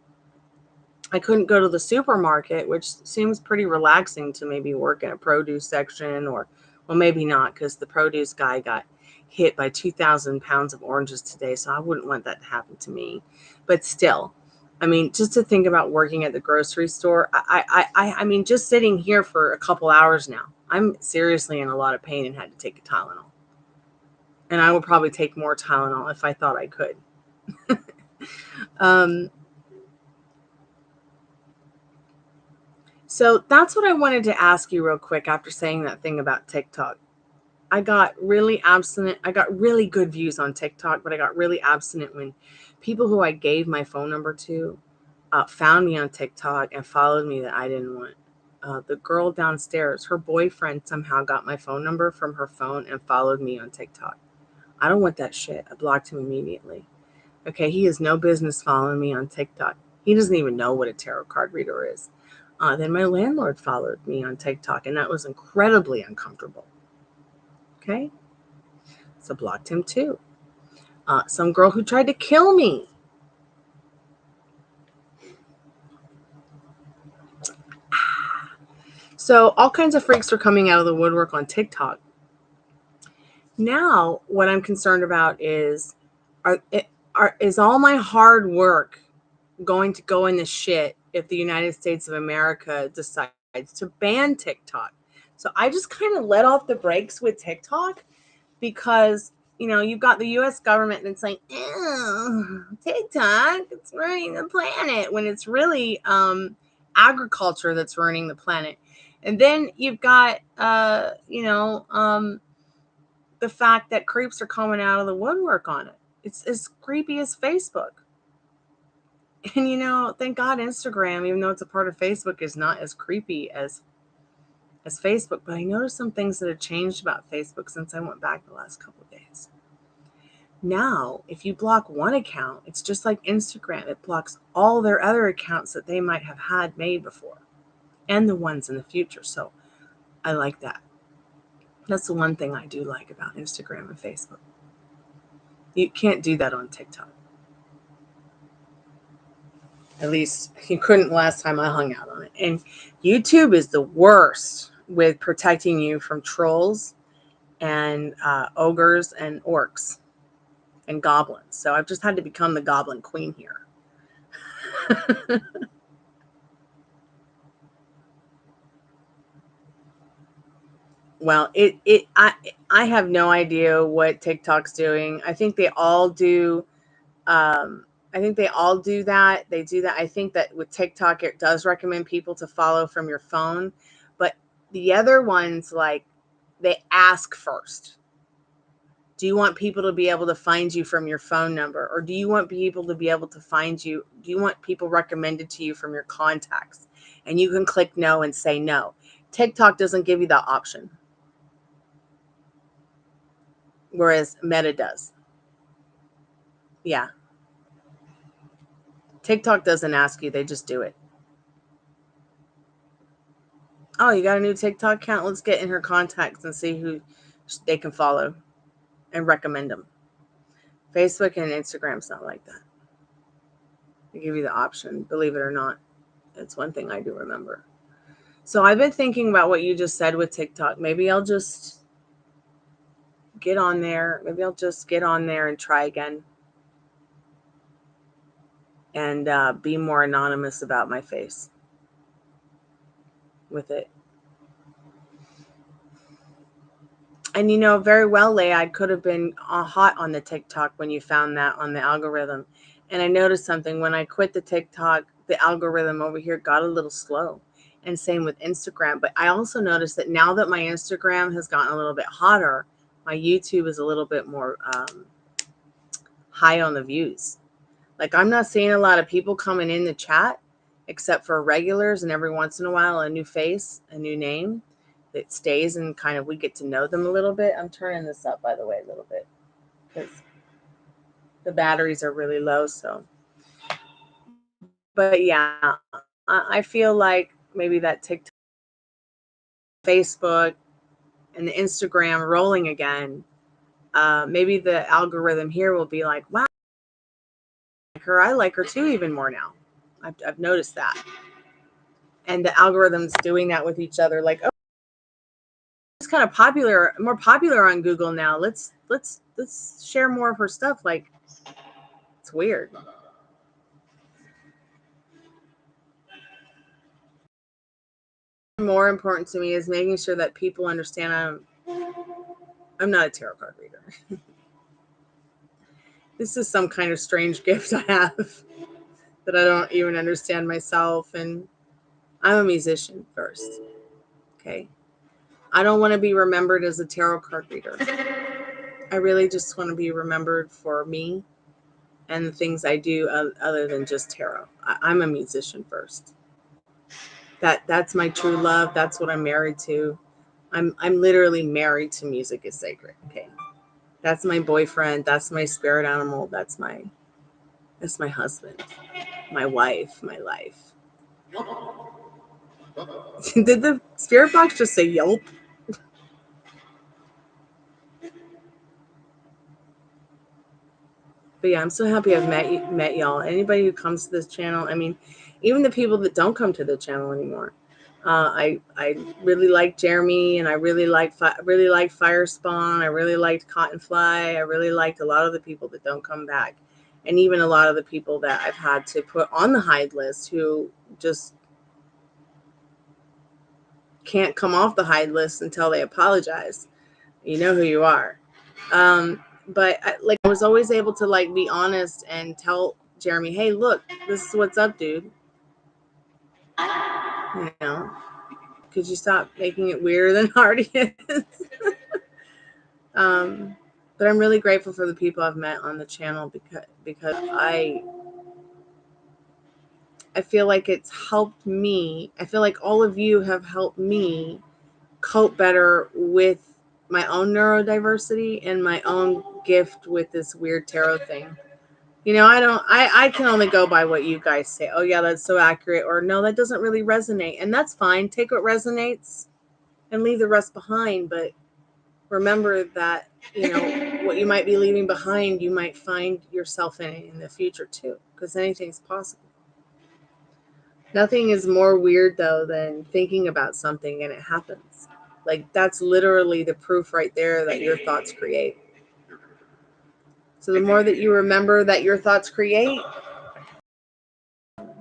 I couldn't go to the supermarket, which seems pretty relaxing to maybe work in a produce section, or, well, maybe not, because the produce guy got hit by 2,000 pounds of oranges today, so I wouldn't want that to happen to me. But still, I mean, just to think about working at the grocery store, I mean, just sitting here for a couple hours now, I'm seriously in a lot of pain and had to take a Tylenol. And I would probably take more Tylenol if I thought I could. So that's what I wanted to ask you real quick after saying that thing about TikTok. I got really abstinent. I got really good views on TikTok, but I got really abstinent when people who I gave my phone number to found me on TikTok and followed me that I didn't want. The girl downstairs, her boyfriend somehow got my phone number from her phone and followed me on TikTok. I don't want that shit. I blocked him immediately. Okay, he has no business following me on TikTok. He doesn't even know what a tarot card reader is. Then my landlord followed me on TikTok, and that was incredibly uncomfortable. Okay, so blocked him too. Some girl who tried to kill me. So all kinds of freaks are coming out of the woodwork on TikTok. Now, what I'm concerned about is, is all my hard work going to go in the shit if the United States of America decides to ban TikTok? So I just kind of let off the brakes with TikTok because, you know, you've got the US government that's like, ew, TikTok, it's ruining the planet, when it's really agriculture that's ruining the planet. And then you've got, the fact that creeps are coming out of the woodwork on it. It's as creepy as Facebook. And, you know, thank God Instagram, even though it's a part of Facebook, is not as creepy as Facebook. But I noticed some things that have changed about Facebook since I went back the last couple of days. Now, if you block one account, it's just like Instagram. It blocks all their other accounts that they might have had made before and the ones in the future. So I like that. That's the one thing I do like about Instagram and Facebook. You can't do that on TikTok. At least you couldn't last time I hung out on it. And YouTube is the worst with protecting you from trolls and ogres and orcs and goblins. So I've just had to become the goblin queen here. Well, I have no idea what TikTok's doing. I think they all do. I think they all do that. They do that. I think that with TikTok, it does recommend people to follow from your phone, but the other ones, like, they ask first. Do you want people to be able to find you from your phone number? Or do you want people to be able to find you? Do you want people recommended to you from your contacts? And you can click no and say no. TikTok doesn't give you that option, whereas Meta does. Yeah. TikTok doesn't ask you, they just do it. Oh, you got a new TikTok account? Let's get in her contacts and see who they can follow and recommend them. Facebook and Instagram's not like that. They give you the option, believe it or not. That's one thing I do remember. So I've been thinking about what you just said with TikTok. Maybe I'll just get on there. Maybe I'll just get on there and try again. And be more anonymous about my face with it. And you know, very well, Leigh, I could have been hot on the TikTok when you found that on the algorithm. And I noticed something. When I quit the TikTok, the algorithm over here got a little slow. And same with Instagram. But I also noticed that now that my Instagram has gotten a little bit hotter, my YouTube is a little bit more high on the views. Like, I'm not seeing a lot of people coming in the chat, except for regulars, and every once in a while a new face, a new name that stays, and kind of we get to know them a little bit. I'm turning this up, by the way, a little bit because the batteries are really low. So, but yeah, I feel like maybe that TikTok, Facebook, and the Instagram rolling again. Maybe the algorithm here will be like, wow, I like her too even more now. I've noticed that. And the algorithm's doing that with each other. Like, oh, it's kind of popular, more popular on Google now. Let's share more of her stuff. Like, it's weird. More important to me is making sure that people understand I'm not a tarot card reader. This is some kind of strange gift I have that I don't even understand myself. And I'm a musician first. Okay. I don't want to be remembered as a tarot card reader. I really just want to be remembered for me and the things I do other than just tarot. I'm a musician first. That's my true love. That's what I'm married to. I'm literally married to music is sacred. Okay. That's my boyfriend. That's my spirit animal. That's my husband, my wife, my life. Did the spirit box just say yelp? But yeah, I'm so happy I've met y'all. Anybody who comes to this channel, I mean, even the people that don't come to the channel anymore. I really like Jeremy, and I really like Firespawn. I really liked Cottonfly. I really liked a lot of the people that don't come back, and even a lot of the people that I've had to put on the hide list who just can't come off the hide list until they apologize. You know who you are. But I was always able to be honest and tell Jeremy, hey, look, this is what's up, dude. You know, could you stop making it weirder than it already is? But I'm really grateful for the people I've met on the channel because I feel like it's helped me. I feel like all of you have helped me cope better with my own neurodiversity and my own gift with this weird tarot thing. You know, I can only go by what you guys say. Oh yeah, that's so accurate. Or no, that doesn't really resonate. And that's fine. Take what resonates and leave the rest behind. But remember that, what you might be leaving behind, you might find yourself in the future too, because anything's possible. Nothing is more weird though than thinking about something and it happens. Like, that's literally the proof right there that your thoughts create. So the more that you remember that your thoughts create,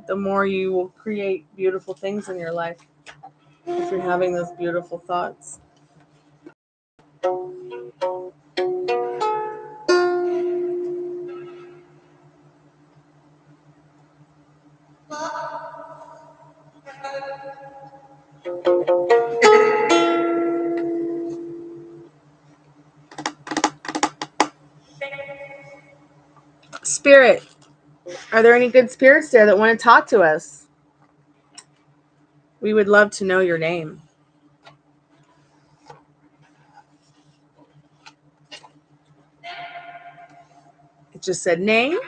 the more you will create beautiful things in your life if you're having those beautiful thoughts. Spirit, are there any good spirits there that want to talk to us? We would love to know your name. It just said name.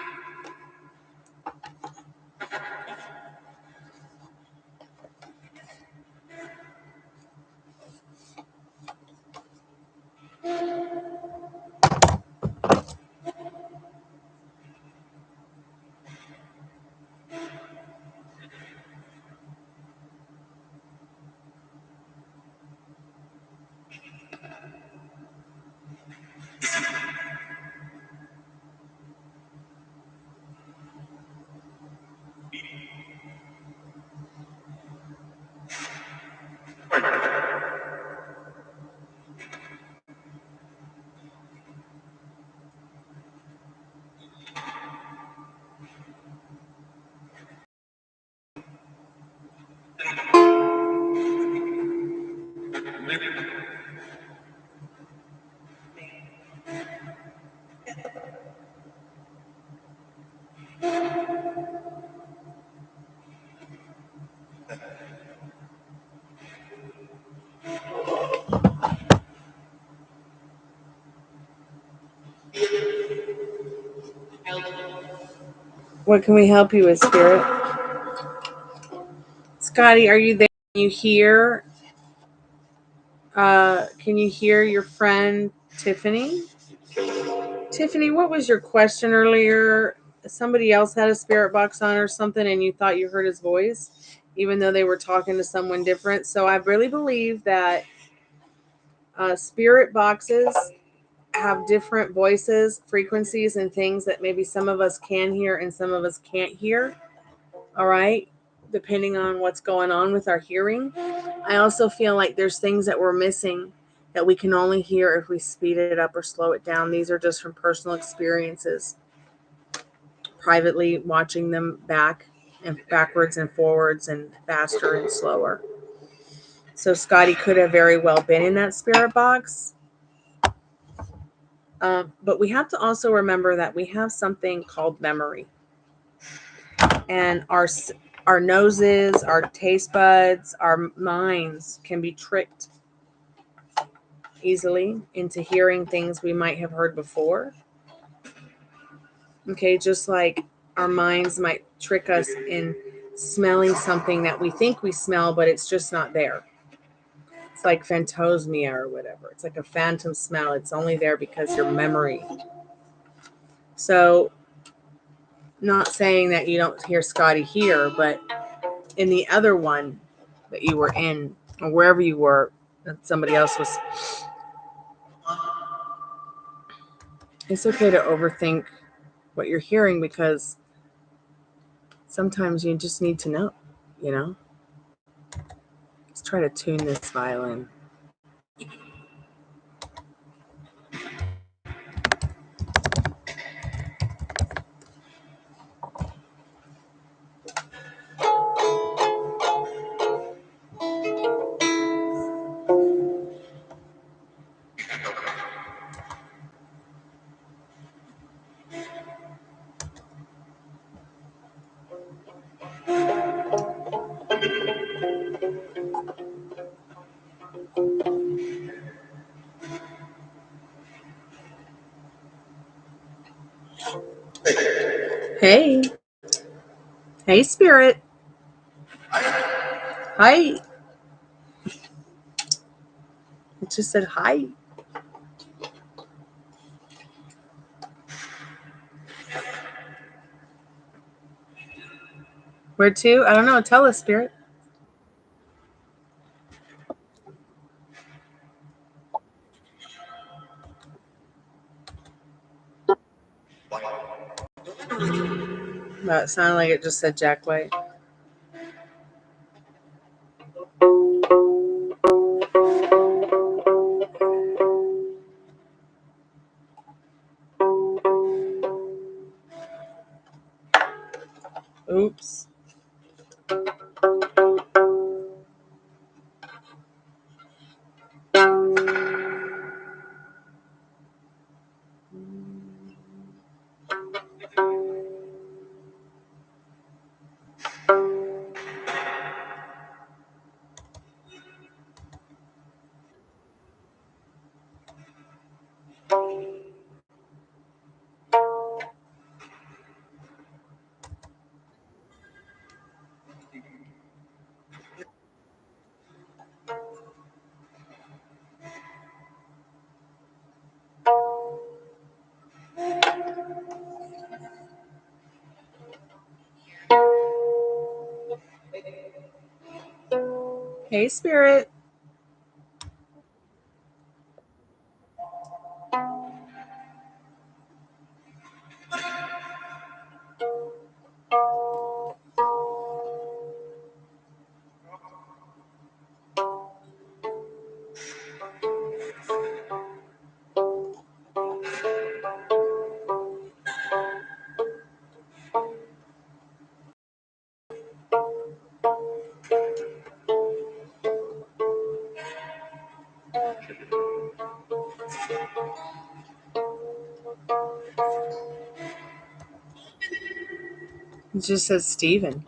What can we help you with, Spirit? Scotty, are you there? Can you hear? Can you hear your friend Tiffany? Tiffany, what was your question earlier? Somebody else had a spirit box on or something, and you thought you heard his voice, even though they were talking to someone different. So I really believe that spirit boxes have different voices, frequencies, and things that maybe some of us can hear and some of us can't hear. All right, depending on what's going on with our hearing. I also feel like there's things that we're missing that we can only hear if we speed it up or slow it down. These are just from personal experiences, privately watching them back and backwards and forwards and faster and slower. So Scotty could have very well been in that spirit box. But we have to also remember that we have something called memory. And our noses, our taste buds, our minds can be tricked easily into hearing things we might have heard before. Okay, just like our minds might trick us in smelling something that we think we smell, but it's just not there. It's like phantosmia or whatever. It's like a phantom smell. It's only there because your memory. So, not saying that you don't hear Scotty here, but in the other one that you were in, or wherever you were, that somebody else was. It's okay to overthink what you're hearing because sometimes you just need to know, you know? Let's try to tune this violin. Hey. Hey, Spirit. Hi. It just said hi. Where to? I don't know. Tell us, Spirit. That sounded like it just said Jack White. Oops. Hey, Spirit. It just says Steven.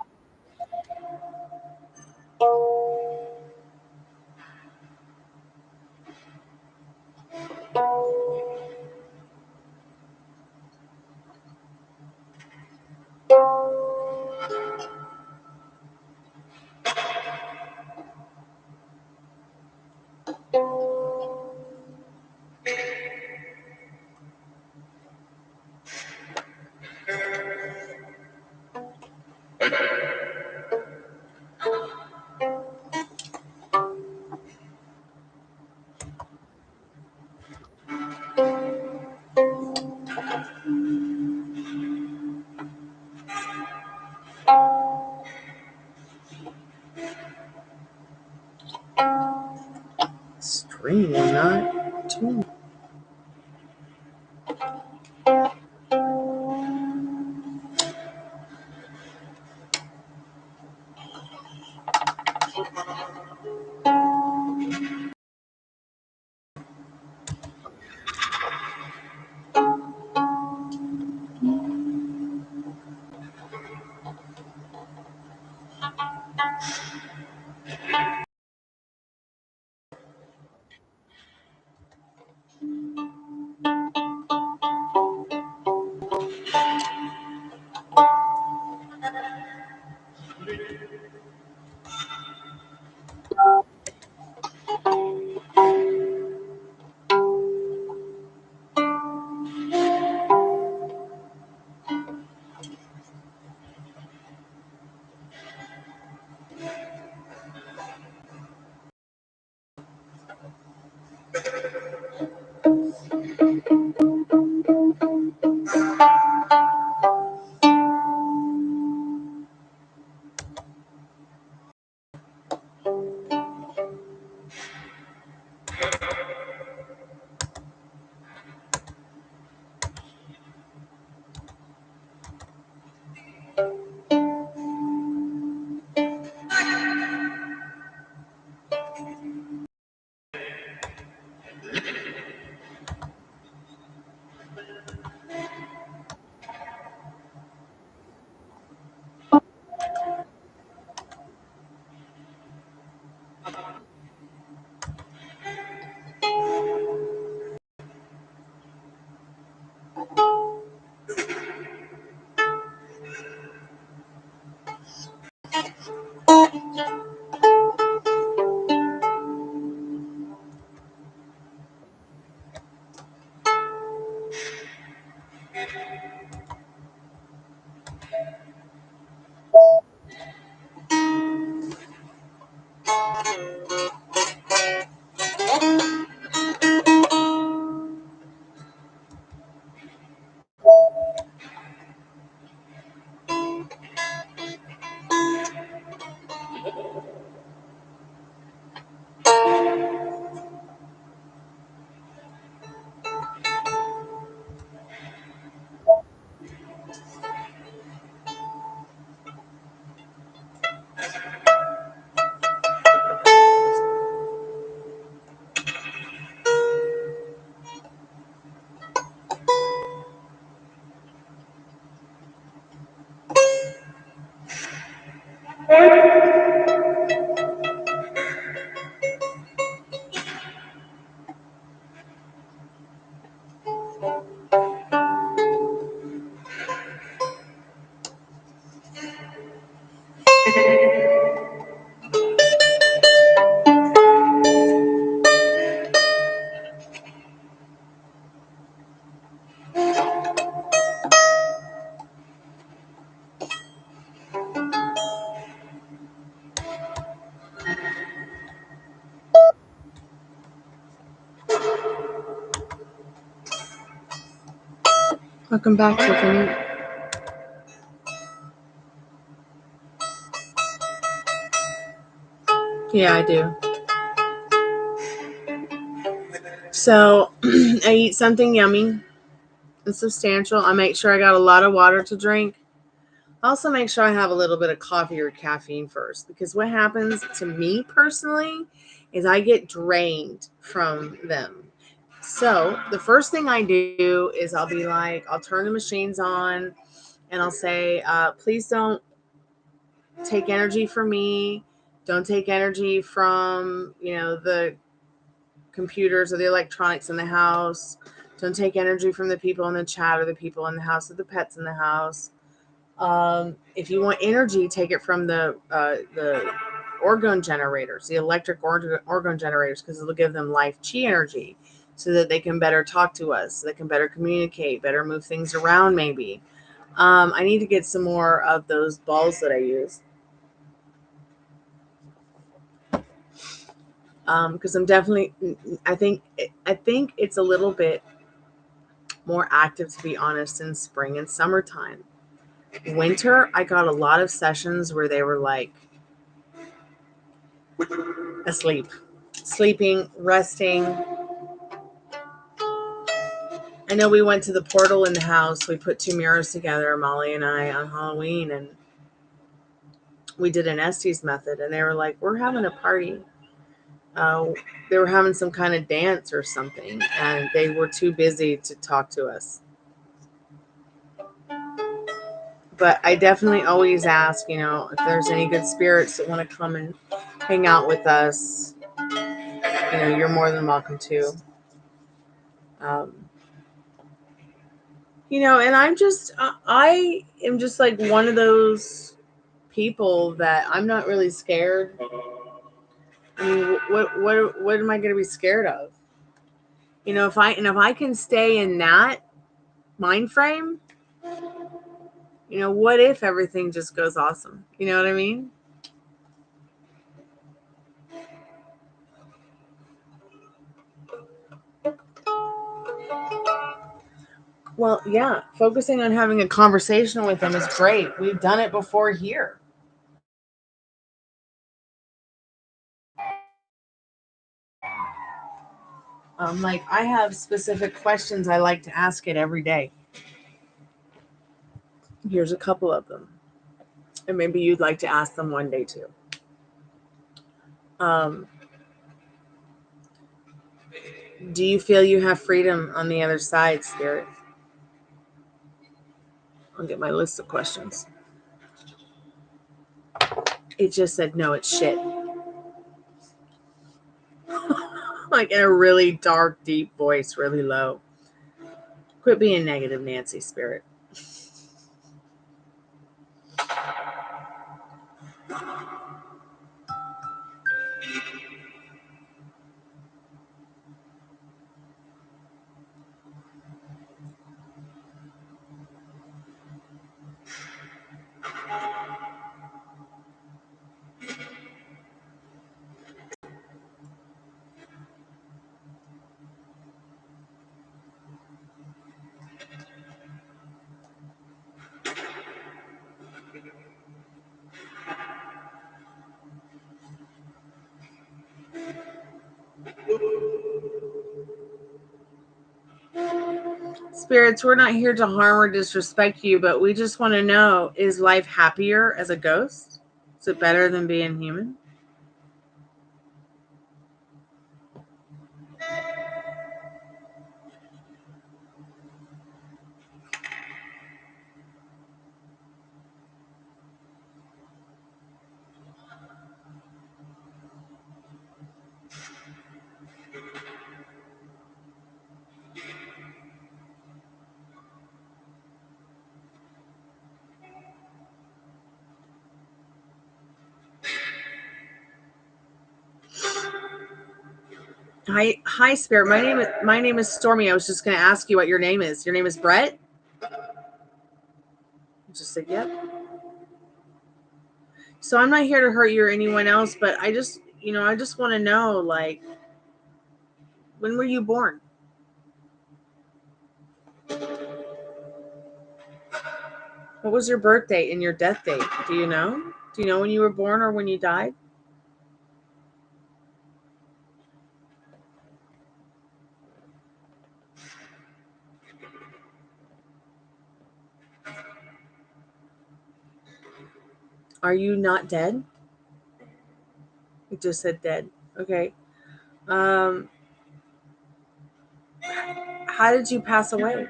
green one, not two. Welcome back, Tiffany. Yeah, I do. So I eat something yummy and substantial. I make sure I got a lot of water to drink. I also make sure I have a little bit of coffee or caffeine first, because what happens to me personally is I get drained from them. So the first thing I do is I'll be like, I'll turn the machines on and I'll say, please don't take energy from me. Don't take energy from, the computers or the electronics in the house. Don't take energy from the people in the chat or the people in the house or the pets in the house. If you want energy, take it from the orgone generators, the electric orgone generators, because it'll give them life chi energy so that they can better talk to us, so they can better communicate, better move things around maybe. I need to get some more of those balls that I use. Because I think it's a little bit more active, to be honest, in spring and summertime. Winter, I got a lot of sessions where they were like asleep. sleeping, resting. I know we went to the portal in the house. We put 2 mirrors together, Molly and I, on Halloween, and we did an Estes method, and they were like, we're having a party. They were having some kind of dance or something, and they were too busy to talk to us. But I definitely always ask, if there's any good spirits that want to come and hang out with us, you're more than welcome to. And I am just like one of those people that I'm not really scared. I mean, what am I going to be scared of? If I can stay in that mind frame, what if everything just goes awesome? You know what I mean? Well, yeah, focusing on having a conversation with them is great. We've done it before here. Like I have specific questions I like to ask it every day. Here's a couple of them, and maybe you'd like to ask them one day too. Um, do you feel you have freedom on the other side, Spirit? I'll get my list of questions. It just said no, it's shit. Like in a really dark, deep voice, really low. Quit being negative, Nancy, Spirit. Spirits, we're not here to harm or disrespect you, but we just want to know, is life happier as a ghost? Is it better than being human? Hi, Spirit. My name is Stormy. I was just going to ask you what your name is. Your name is Brett? Just said yep. So I'm not here to hurt you or anyone else, but I just want to know, like, when were you born? What was your birth date and your death date? Do you know? Do you know when you were born or when you died? Are you not dead? It just said dead. Okay. Um, how did you pass away?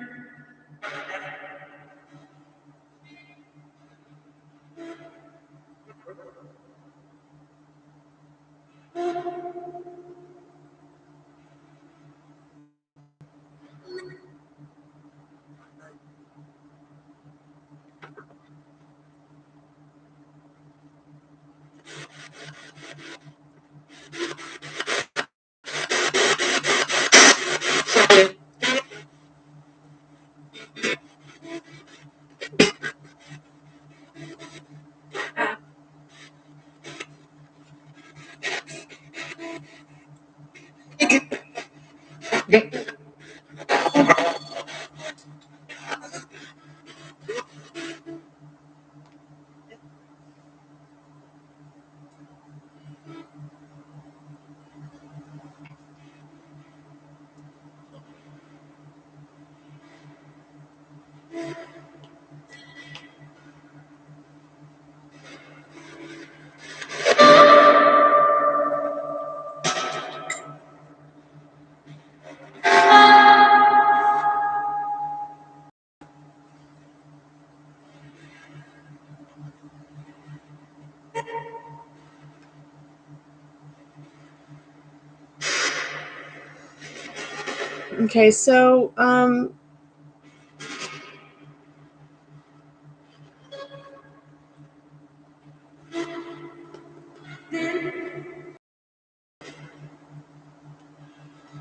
Okay, so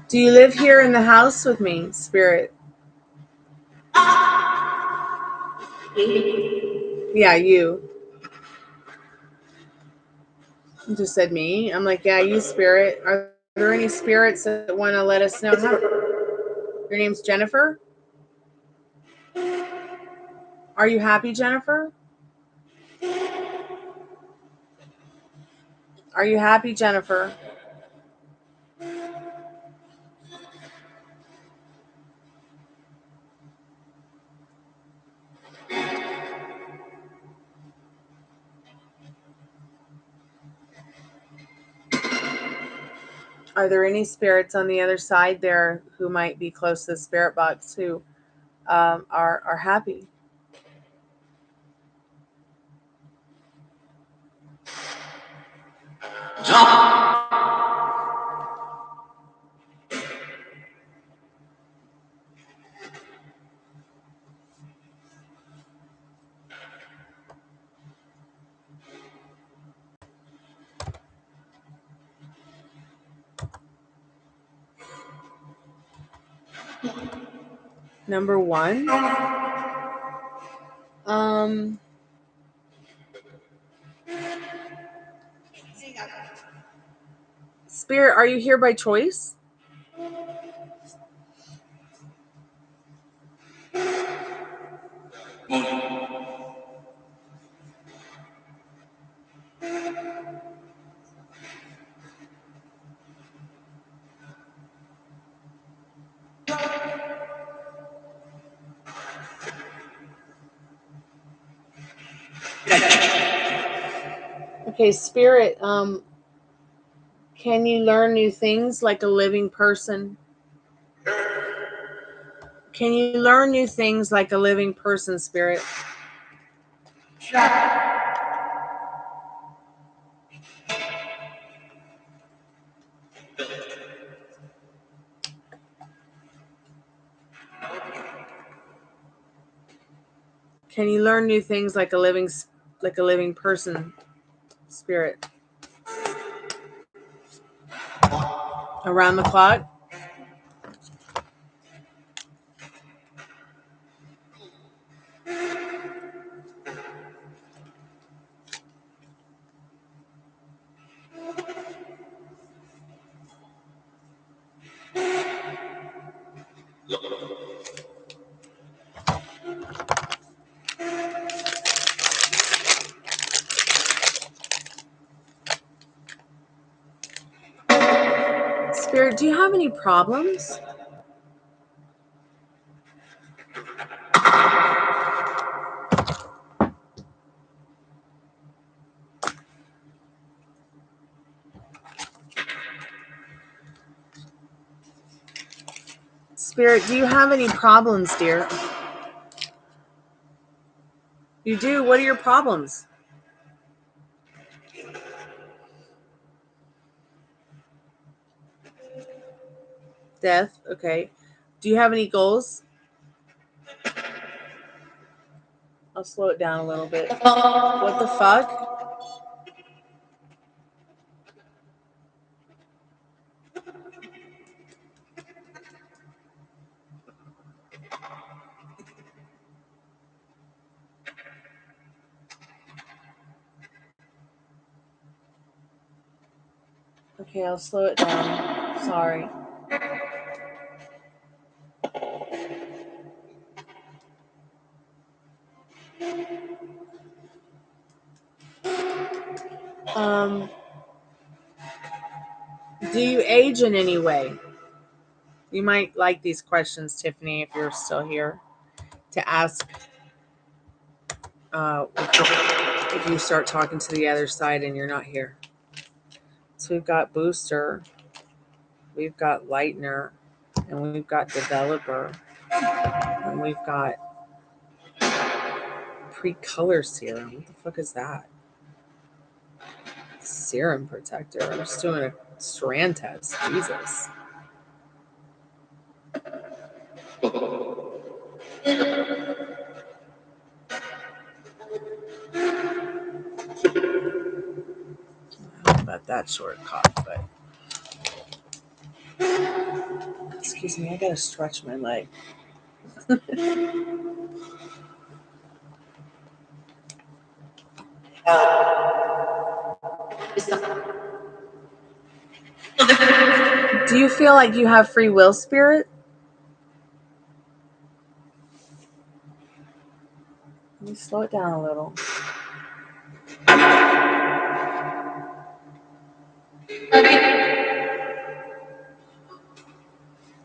do you live here in the house with me, Spirit? Yeah, you. You just said me. I'm like, yeah, you, Spirit. Are there any spirits that want to let us know how? Your name's Jennifer? Are you happy, Jennifer? Are you happy, Jennifer? Are there any spirits on the other side there who might be close to the spirit box who are happy? Number one. Spirit, are you here by choice? Okay, Spirit, can you learn new things like a living person? Can you learn new things like a living person, Spirit? Can you learn new things like a living person, Spirit? Around the clock? Spirit, do you have any problems? Spirit, do you have any problems, dear? You do? What are your problems? Death, okay. Do you have any goals? I'll slow it down a little bit. What the fuck? Okay, I'll slow it down. Sorry. Do you age in any way? You might like these questions, Tiffany, if you're still here, to ask if you start talking to the other side and you're not here. So we've got Booster, we've got Lightener, and we've got Developer, and we've got Pre-Color Serum. What the fuck is that? Serum Protector. I'm just doing a strand test. Jesus. About that short cough, but excuse me, I gotta stretch my leg. Do you feel like you have free will, Spirit? Let me slow it down a little.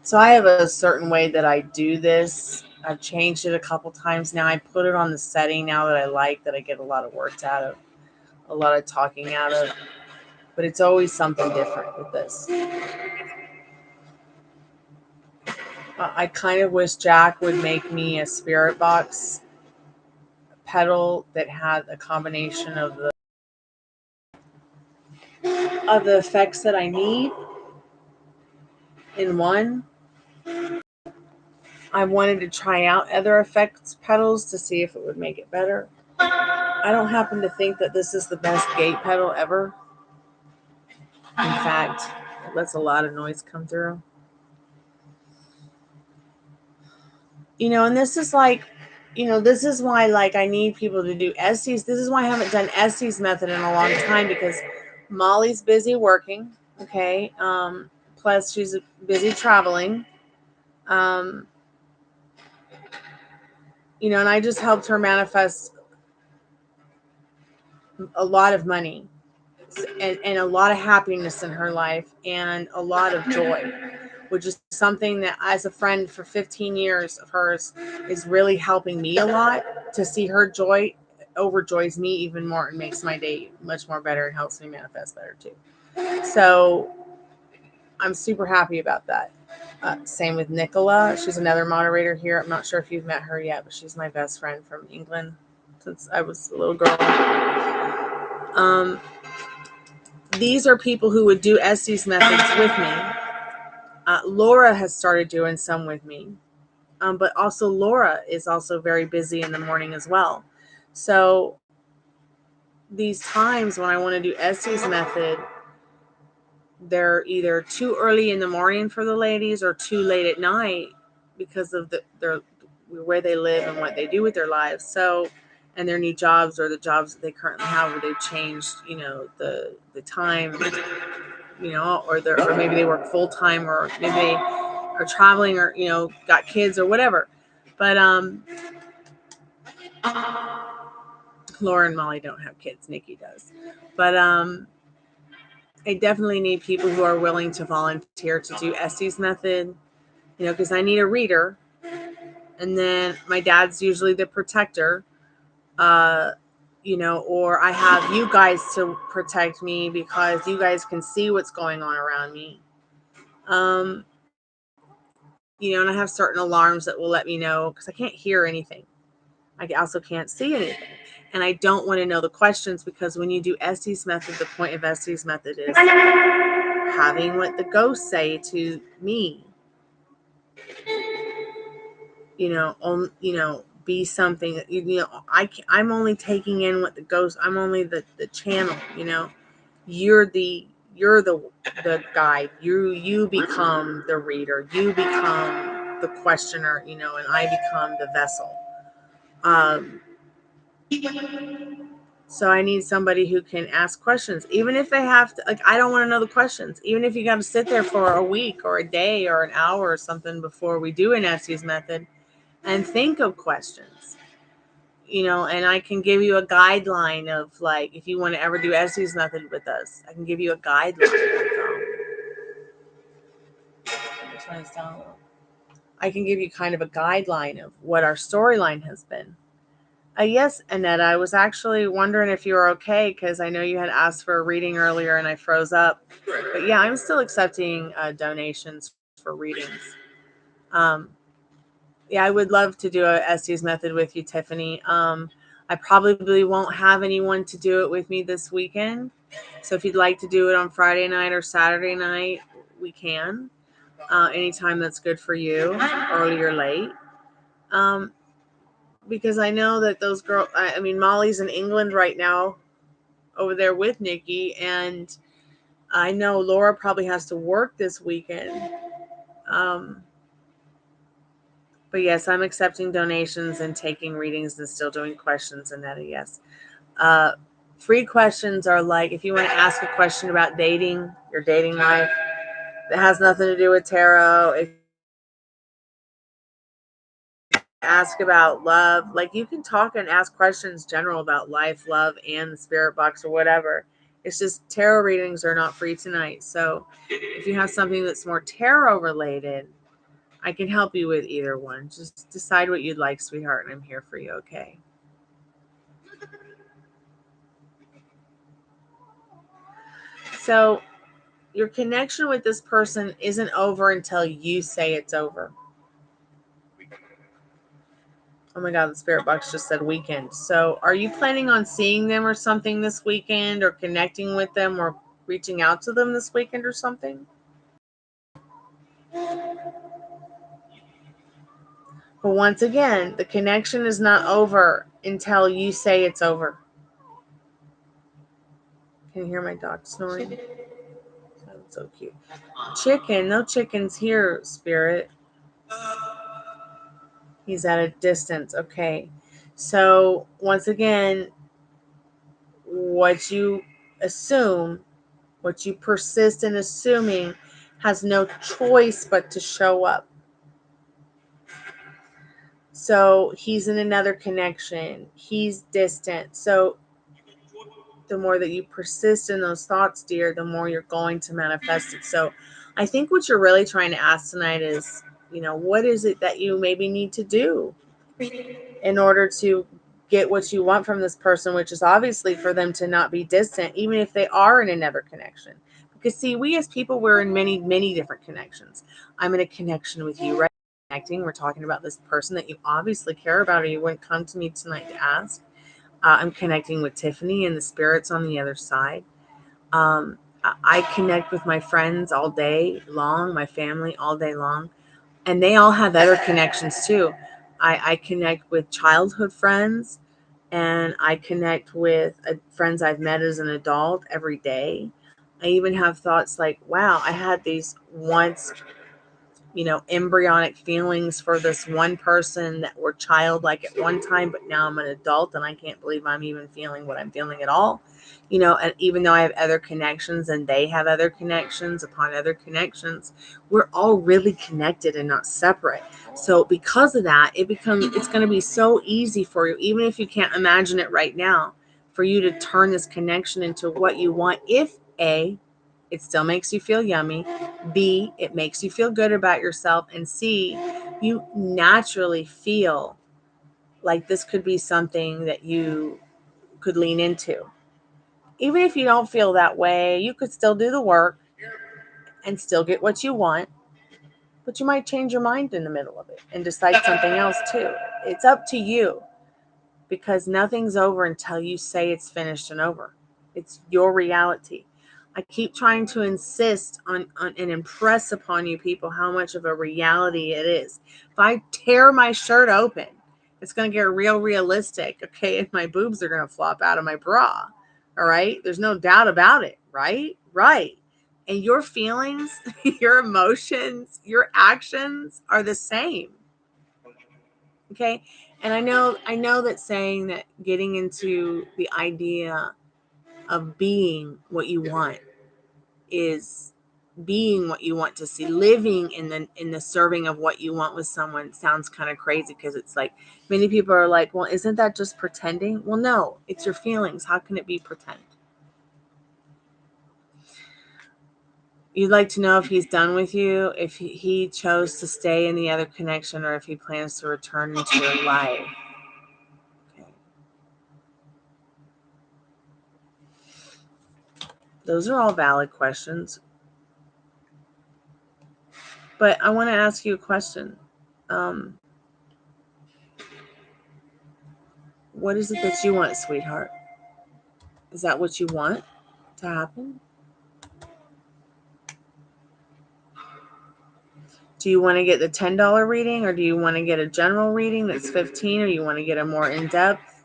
So I have a certain way that I do this. I've changed it a couple times now. I put it on the setting now that I like, that I get a lot of words out of, a lot of talking out of. But it's always something different with this. I kind of wish Jack would make me a spirit box pedal that had a combination of the effects that I need in one. I wanted to try out other effects pedals to see if it would make it better. I don't happen to think that this is the best gate pedal ever. In fact, it lets a lot of noise come through. And this is like, this is why I need people to do Estes. This is why I haven't done Estes method in a long time, because Molly's busy working. Okay. Plus she's busy traveling. And I just helped her manifest a lot of money and a lot of happiness in her life and a lot of joy, which is something that, as a friend for 15 years of hers, is really helping me a lot. To see her joy overjoys me even more and makes my day much more better and helps me manifest better too. So I'm super happy about that. Same with Nicola. She's another moderator here. I'm not sure if you've met her yet, but she's my best friend from England since I was a little girl. These are people who would do Estes methods with me. Laura has started doing some with me. But also Laura is also very busy in the morning as well. So these times when I want to do Estes method, they're either too early in the morning for the ladies or too late at night because of their where they live and what they do with their lives. So, and their new jobs or the jobs that they currently have where they've changed, the time, or maybe they work full time, or maybe they are traveling, or got kids or whatever. But Laura and Molly don't have kids. Nikki does. But I definitely need people who are willing to volunteer to do Estes method, because I need a reader. And then my dad's usually the protector, or I have you guys to protect me because you guys can see what's going on around me. And I have certain alarms that will let me know, because I can't hear anything. I also can't see anything. And I don't want to know the questions, because when you do Estes method, the point of Estes method is having what the ghosts say to me. Be something. I'm only taking in what the ghost. I'm only the channel. You're the guide. You become the reader. You become the questioner. And I become the vessel. So I need somebody who can ask questions, even if they have to. I don't want to know the questions. Even if you got to sit there for a week or a day or an hour or something before we do an Estes method, and think of questions. And I can give you a guideline of, if you want to ever do Estes method with us, I can give you a guideline. Turn this down a little. I can give you kind of a guideline of what our storyline has been. Yes, Annette, I was actually wondering if you were okay, because I know you had asked for a reading earlier and I froze up. But yeah, I'm still accepting donations for readings. Yeah, I would love to do a Estes method with you, Tiffany. I probably won't have anyone to do it with me this weekend. So if you'd like to do it on Friday night or Saturday night, we can. anytime that's good for you, early or late. Because I know that those girls, I mean, Molly's in England right now over there with Nikki, and I know Laura probably has to work this weekend. But yes, I'm accepting donations and taking readings and still doing questions, and that a yes. Free questions are like if you want to ask a question about dating, your dating life, that has nothing to do with tarot. If ask about love, like you can talk and ask questions general about life, love, and the spirit box or whatever. It's just tarot readings are not free tonight. So if you have something that's more tarot related, I can help you with either one. Just decide what you'd like, sweetheart, and I'm here for you, okay? So your connection with this person isn't over until you say it's over. Oh my God, the spirit box just said weekend. So are you planning on seeing them or something this weekend, or connecting with them, or reaching out to them this weekend or something? But once again, the connection is not over until you say it's over. Can you hear my dog snoring? That's so cute. Chicken, no chickens here, spirit. He's at a distance. Okay. So once again, what you assume, what you persist in assuming, has no choice but to show up. So he's in another connection. He's distant. So the more that you persist in those thoughts, dear, the more you're going to manifest it. So I think what you're really trying to ask tonight is, what is it that you maybe need to do in order to get what you want from this person, which is obviously for them to not be distant, even if they are in another connection. Because see, we as people, we're in many, many different connections. I'm in a connection with you, right? Connecting. We're talking about this person that you obviously care about, or you wouldn't come to me tonight to ask. I'm connecting with Tiffany and the spirits on the other side. I connect with my friends all day long, my family all day long, and they all have other connections too. I connect with childhood friends, and I connect with friends I've met as an adult every day. I even have thoughts like, wow, I had these once, embryonic feelings for this one person that were childlike at one time, but now I'm an adult and I can't believe I'm even feeling what I'm feeling at all. And even though I have other connections and they have other connections upon other connections, we're all really connected and not separate. So because of that, it's going to be so easy for you, even if you can't imagine it right now, for you to turn this connection into what you want. If A, it still makes you feel yummy. B, it makes you feel good about yourself. And C, you naturally feel like this could be something that you could lean into. Even if you don't feel that way, you could still do the work and still get what you want. But you might change your mind in the middle of it and decide something else too. It's up to you, because nothing's over until you say it's finished and over. It's your reality. I keep trying to insist on and impress upon you people how much of a reality it is. If I tear my shirt open, it's going to get real realistic, okay? And my boobs are going to flop out of my bra, all right? There's no doubt about it, right? Right. And your feelings, your emotions, your actions are the same. Okay. And I know that saying that, getting into the idea of being what you want, is being what you want to see, living in the serving of what you want with someone, sounds kind of crazy, because it's like many people are like, well, isn't that just pretending? Well, no, it's your feelings. How can it be pretend? You'd like to know if he's done with you, if he chose to stay in the other connection, or if he plans to return into your life. Okay. Those are all valid questions. But I want to ask you a question. What is it that you want, sweetheart? Is that what you want to happen? Do you want to get the $10 reading, or do you want to get a general reading that's $15, or you want to get a more in-depth?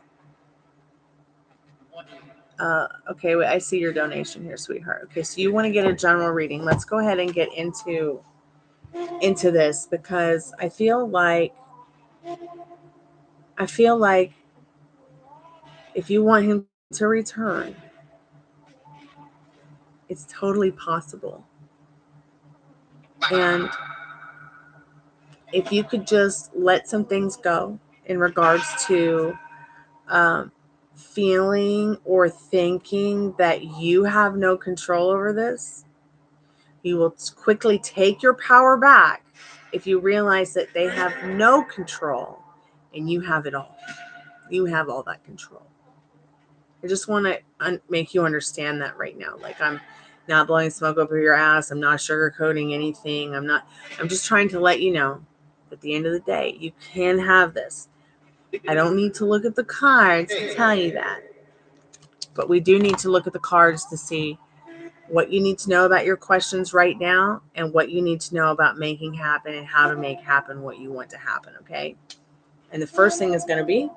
Okay, wait, I see your donation here, sweetheart. Okay, so you want to get a general reading. Let's go ahead and get into this, because I feel like if you want him to return, it's totally possible. And if you could just let some things go in regards to feeling or thinking that you have no control over this, you will quickly take your power back if you realize that they have no control and you have it all. You have all that control. I just want to make you understand that right now. Like, I'm not blowing smoke over your ass. I'm not sugarcoating anything. I'm just trying to let you know, at the end of the day, you can have this. I don't need to look at the cards to tell you that. But we do need to look at the cards to see what you need to know about your questions right now and what you need to know about making happen and how to make happen what you want to happen, okay? And the first thing is going to be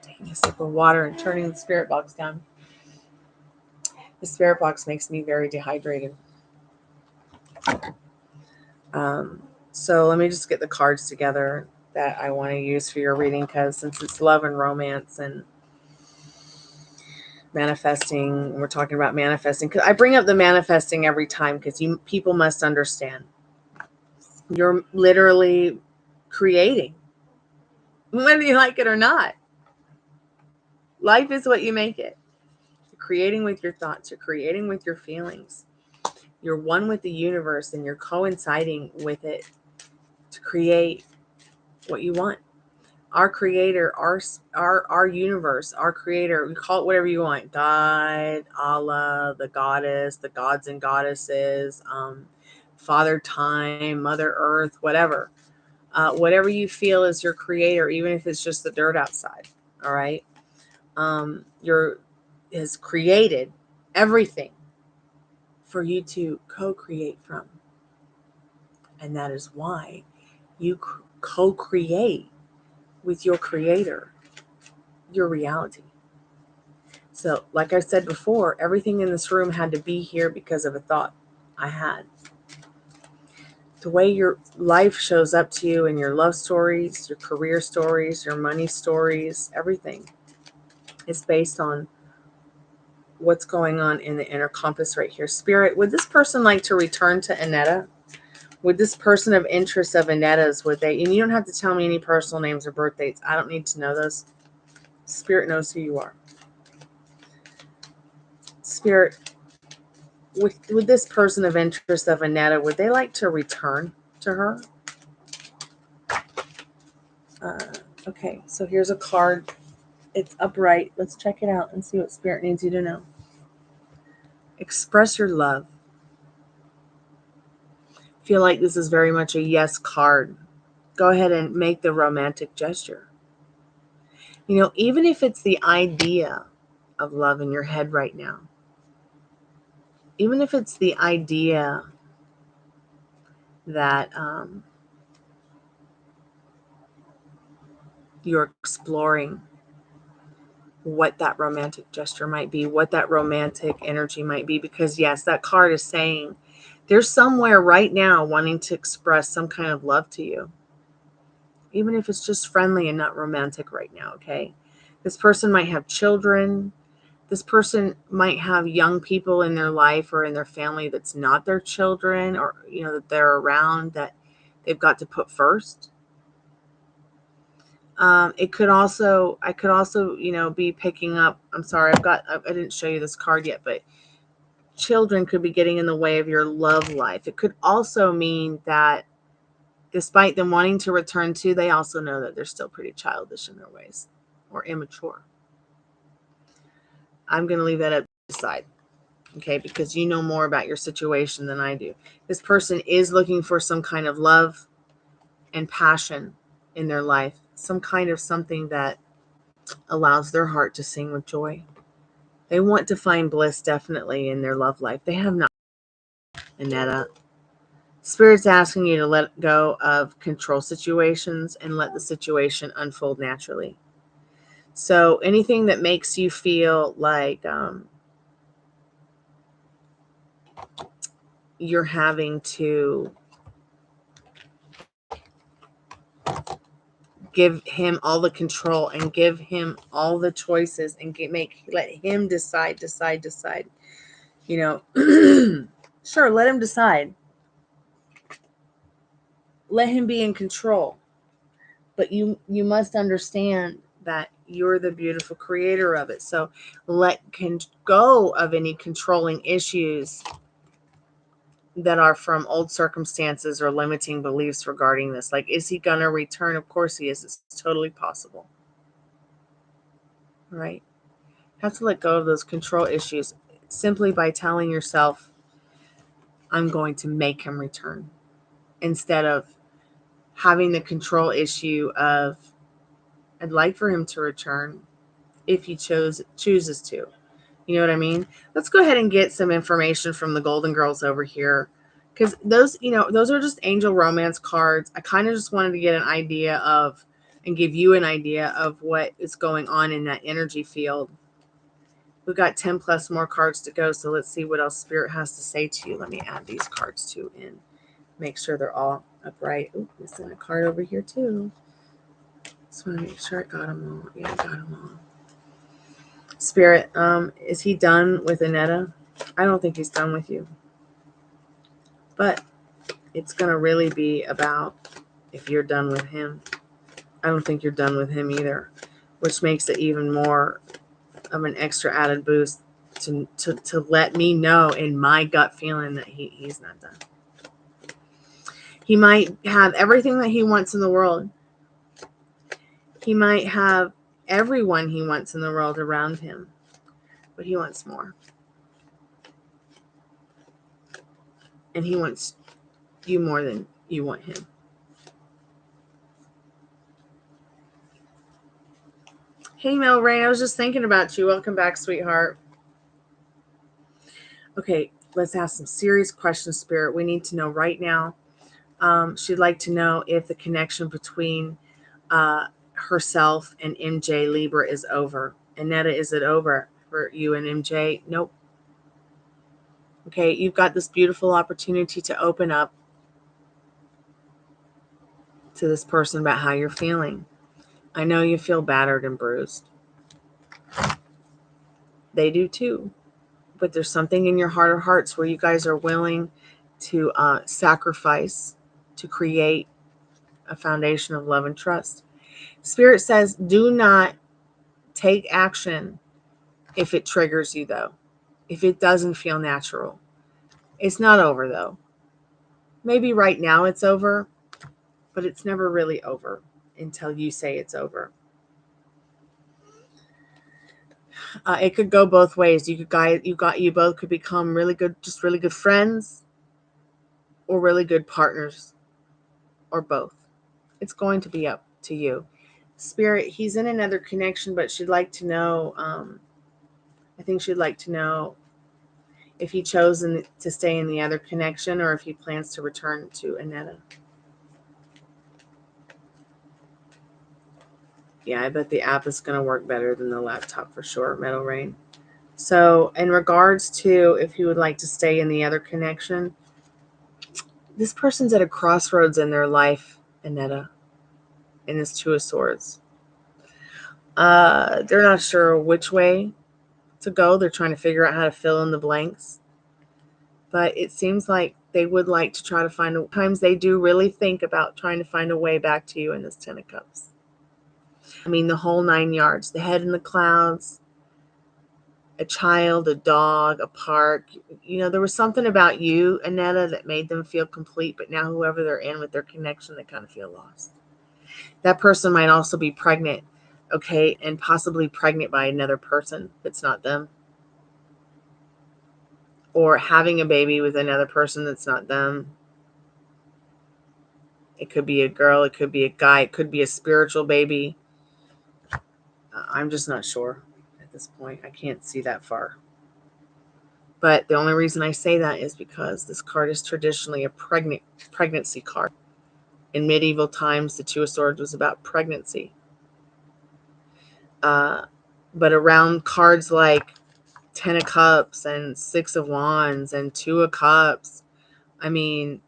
taking a sip of water and turning the spirit box down. The spirit box makes me very dehydrated. So let me just get the cards together that I want to use for your reading, because since it's love and romance and manifesting, we're talking about manifesting, because I bring up the manifesting every time, because people must understand. You're literally creating, whether you like it or not. Life is what you make it. You're creating with your thoughts. You're creating with your feelings. You're one with the universe, and you're coinciding with it to create what you want. Our creator, our universe, our creator, you call it whatever you want. God, Allah, the goddess, the gods and goddesses, Father Time, Mother Earth, whatever. Whatever you feel is your creator, even if it's just the dirt outside. All right. Has created everything for you to co-create from. And that is why you co-create with your creator, your reality. So, like I said before, everything in this room had to be here because of a thought I had. The way your life shows up to you in your love stories, your career stories, your money stories, everything is based on what's going on in the inner compass right here. Spirit, would this person like to return to Annetta? Would this person of interest of Annetta's, would they, and you don't have to tell me any personal names or birth dates. I don't need to know those. Spirit knows who you are. Spirit, would this person of interest of Annetta, would they like to return to her? Okay, so here's a card. It's upright. Let's check it out and see what Spirit needs you to know. Express your love. Feel like this is very much a yes card. Go ahead and make the romantic gesture. You know, even if it's the idea of love in your head right now, even if it's the idea that you're exploring what that romantic gesture might be, what that romantic energy might be, because yes, that card is saying there's somewhere right now wanting to express some kind of love to you, even if it's just friendly and not romantic right now, okay? This person might have children. This person might have young people in their life or in their family that's not their children, or, you know, that they're around that they've got to put first. I could also, you know, be picking up, I'm sorry, I didn't show you this card yet, but children could be getting in the way of your love life. It could also mean that despite them wanting to return to, they also know that they're still pretty childish in their ways or immature. I'm going to leave that up to the side, okay, because you know more about your situation than I do. This person is looking for some kind of love and passion in their life, some kind of something that allows their heart to sing with joy. They want to find bliss definitely in their love life. They have not, Annetta. Spirit's asking you to let go of control situations and let the situation unfold naturally. So anything that makes you feel like you're having to give him all the control and give him all the choices and let him decide. You know, sure, let him decide. Let him be in control. But you must understand that you're the beautiful creator of it. So let go of any controlling issues that are from old circumstances or limiting beliefs regarding this. Like, is he going to return? Of course he is. It's totally possible. Right? Have to let go of those control issues simply by telling yourself, I'm going to make him return, instead of having the control issue of, I'd like for him to return if he chooses to. You know what I mean? Let's go ahead and get some information from the Golden Girls over here, because those, those are just angel romance cards. I kind of just wanted to get an idea of, and give you an idea of what is going on in that energy field. We've got 10 plus more cards to go, so let's see what else Spirit has to say to you. Let me add these cards too and make sure they're all upright. Ooh, missing a card over here too. Just want to make sure I got them all. Yeah, I got them all. Spirit, is he done with Annetta? I don't think he's done with you. But it's going to really be about if you're done with him. I don't think you're done with him either, which makes it even more of an extra added boost to let me know in my gut feeling that he's not done. He might have everything that he wants in the world. He might have everyone he wants in the world around him, but he wants more. And he wants you more than you want him. Hey, Mel Rain, I was just thinking about you. Welcome back, sweetheart. Okay, let's ask some serious questions, Spirit. We need to know right now. She'd like to know if the connection between herself and MJ Libra is over. Annetta, is it over for you and MJ? Nope. Okay, you've got this beautiful opportunity to open up to this person about how you're feeling. I know you feel battered and bruised. They do too. But there's something in your heart of hearts where you guys are willing to sacrifice to create a foundation of love and trust. Spirit says, do not take action if it triggers you, though. If it doesn't feel natural. It's not over, though. Maybe right now it's over, but it's never really over until you say it's over. It could go both ways. You both could become really good friends, or really good partners, or both. It's going to be up to you. Spirit, he's in another connection, but she'd like to know, I think she'd like to know if he chose to stay in the other connection or if he plans to return to Annetta. Yeah, I bet the app is going to work better than the laptop for sure, Meadow Rain. So in regards to if he would like to stay in the other connection, this person's at a crossroads in their life, Annetta, in this Two of Swords. They're not sure which way to go. They're trying to figure out how to fill in the blanks. But it seems like they would like to try to find times they do really think about trying to find a way back to you in this 10 of Cups. I mean, the whole 9 yards, the head in the clouds, a child, a dog, a park. There was something about you, Annetta, that made them feel complete, but now whoever they're in with their connection, they kind of feel lost. That person might also be pregnant, okay, and possibly pregnant by another person that's not them. Or having a baby with another person that's not them. It could be a girl, it could be a guy, it could be a spiritual baby. I'm just not sure at this point. I can't see that far. But the only reason I say that is because this card is traditionally a pregnancy card. In medieval times, the Two of Swords was about pregnancy. But around cards like Ten of Cups and Six of Wands and Two of Cups, I mean,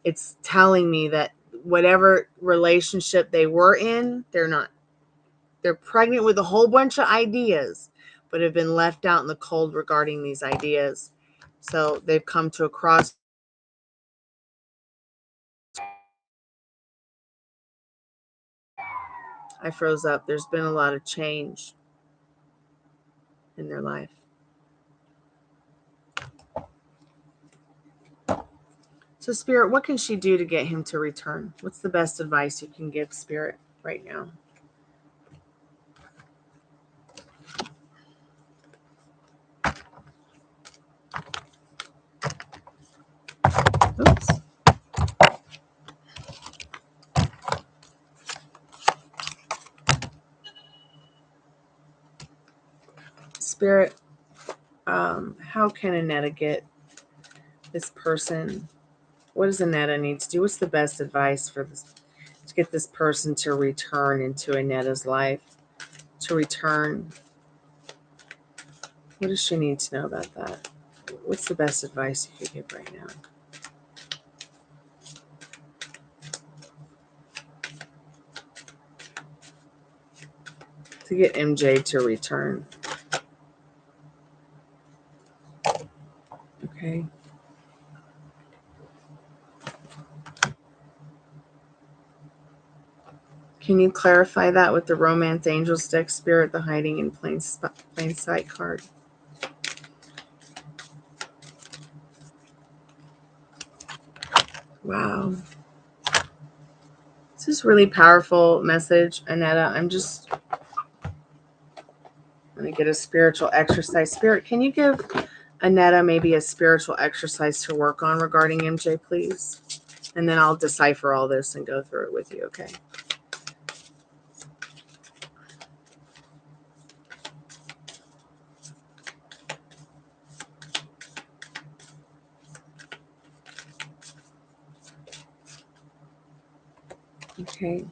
it's telling me that whatever relationship they were in, they're pregnant with a whole bunch of ideas, but have been left out in the cold regarding these ideas. So they've come to a cross. I froze up. There's been a lot of change in their life. So, Spirit, what can she do to get him to return? What's the best advice you can give, Spirit, right now? Oops. Spirit, how can Annetta get this person? What does Annetta need to do? What's the best advice for this to get this person to return into Annetta's life? To return. What does she need to know about that? What's the best advice you could give right now? To get MJ to return. Okay. Can you clarify that with the Romance Angels deck, Spirit, the hiding in plain sight card? Wow. This is really powerful message, Annetta. I'm just going to get a spiritual exercise. Spirit, can you give Annetta maybe a spiritual exercise to work on regarding MJ, please? And then I'll decipher all this and go through it with you, okay? Okay.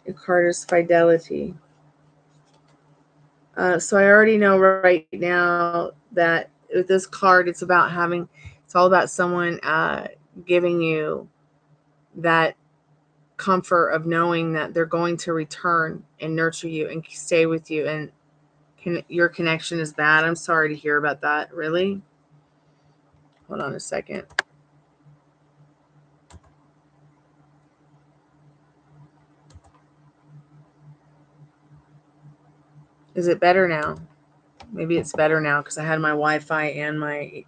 Your card is Fidelity. So I already know right now that with this card, it's all about someone giving you that comfort of knowing that they're going to return and nurture you and stay with you. And your connection is bad. I'm sorry to hear about that. Really? Hold on a second. Is it better now? Maybe it's better now because I had my Wi-Fi and my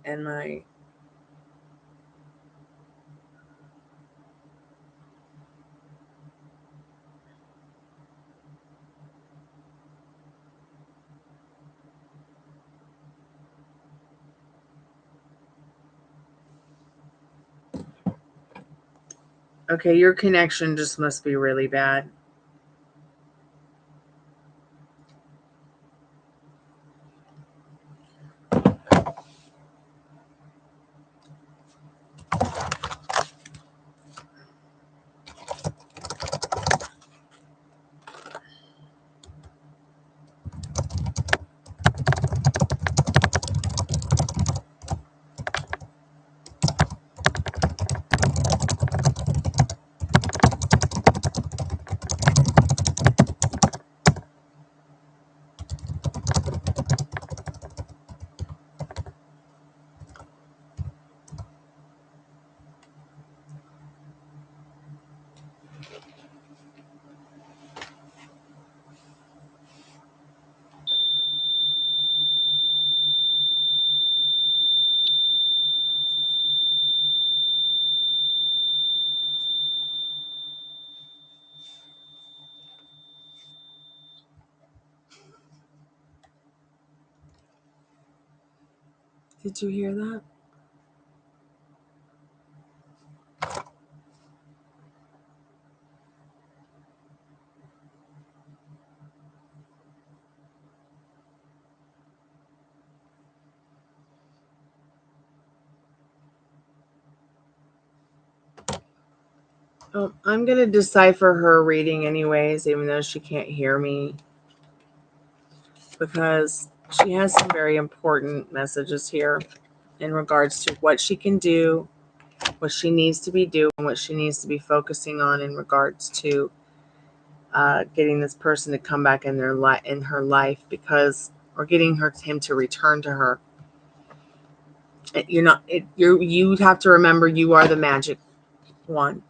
okay, your connection just must be really bad. Did you hear that? Oh, I'm going to decipher her reading anyways, even though she can't hear me, because she has some very important messages here in regards to what she can do, what she needs to be doing, what she needs to be focusing on in regards to getting this person to come back in her life, because, or getting him to return to her. You have to remember you are the magic one,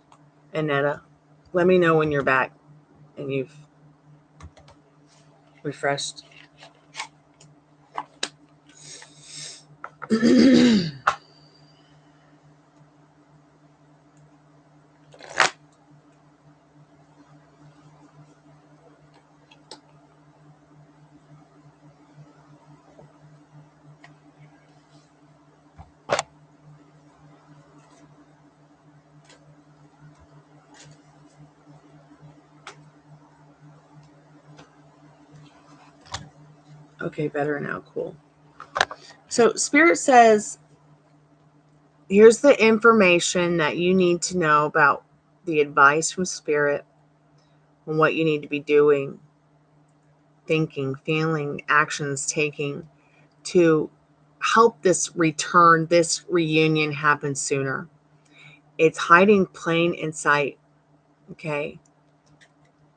Annetta. Let me know when you're back and you've refreshed. Okay, better now. Cool. So Spirit says, here's the information that you need to know about the advice from Spirit on what you need to be doing, thinking, feeling, actions taking to help this return, this reunion happen sooner. It's hiding plain in sight. Okay.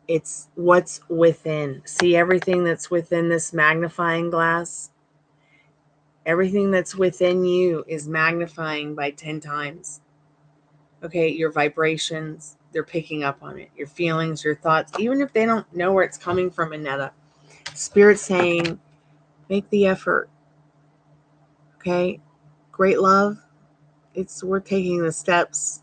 It's what's within. See everything that's within this magnifying glass? Everything that's within you is magnifying by 10 times. Okay, your vibrations, they're picking up on it. Your feelings, your thoughts, even if they don't know where it's coming from, Annetta. Spirit's saying, make the effort. Okay? Great love. We're taking the steps,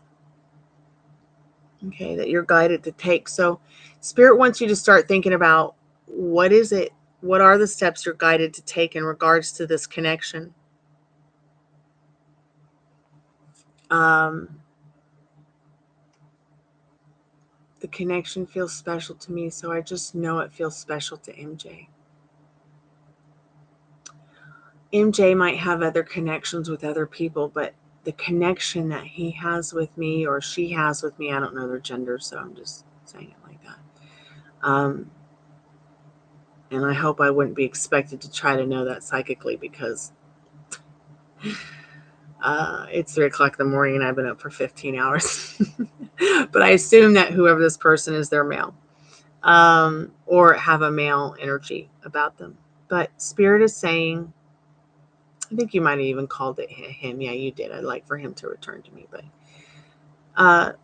okay, that you're guided to take. So Spirit wants you to start thinking about, what is it? What are the steps you're guided to take in regards to this connection? The connection feels special to me, so I just know it feels special to MJ. MJ might have other connections with other people, but the connection that he has with me, or she has with me, I don't know their gender, so I'm just saying it like that. And I hope I wouldn't be expected to try to know that psychically, because it's 3 o'clock in the morning and I've been up for 15 hours. But I assume that whoever this person is, they're male, or have a male energy about them. But Spirit is saying, I think you might have even called it him. Yeah, you did. I'd like for him to return to me. But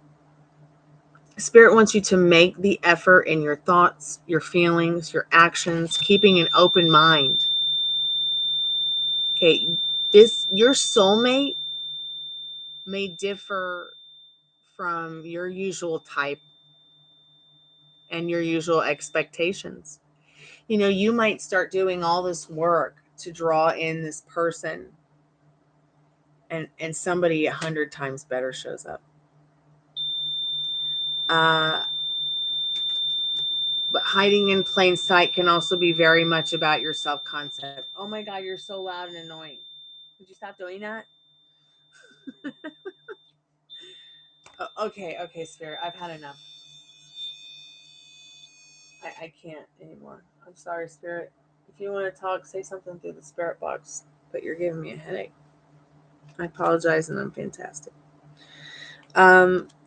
Spirit wants you to make the effort in your thoughts, your feelings, your actions, keeping an open mind. Okay, your soulmate may differ from your usual type and your usual expectations. You might start doing all this work to draw in this person, and somebody 100 times better shows up. But hiding in plain sight can also be very much about your self-concept. Oh my God, you're so loud and annoying. Would you stop doing that? Okay, Spirit. I've had enough. I can't anymore. I'm sorry, Spirit. If you want to talk, say something through the Spirit box, but you're giving me a headache. I apologize, and I'm fantastic.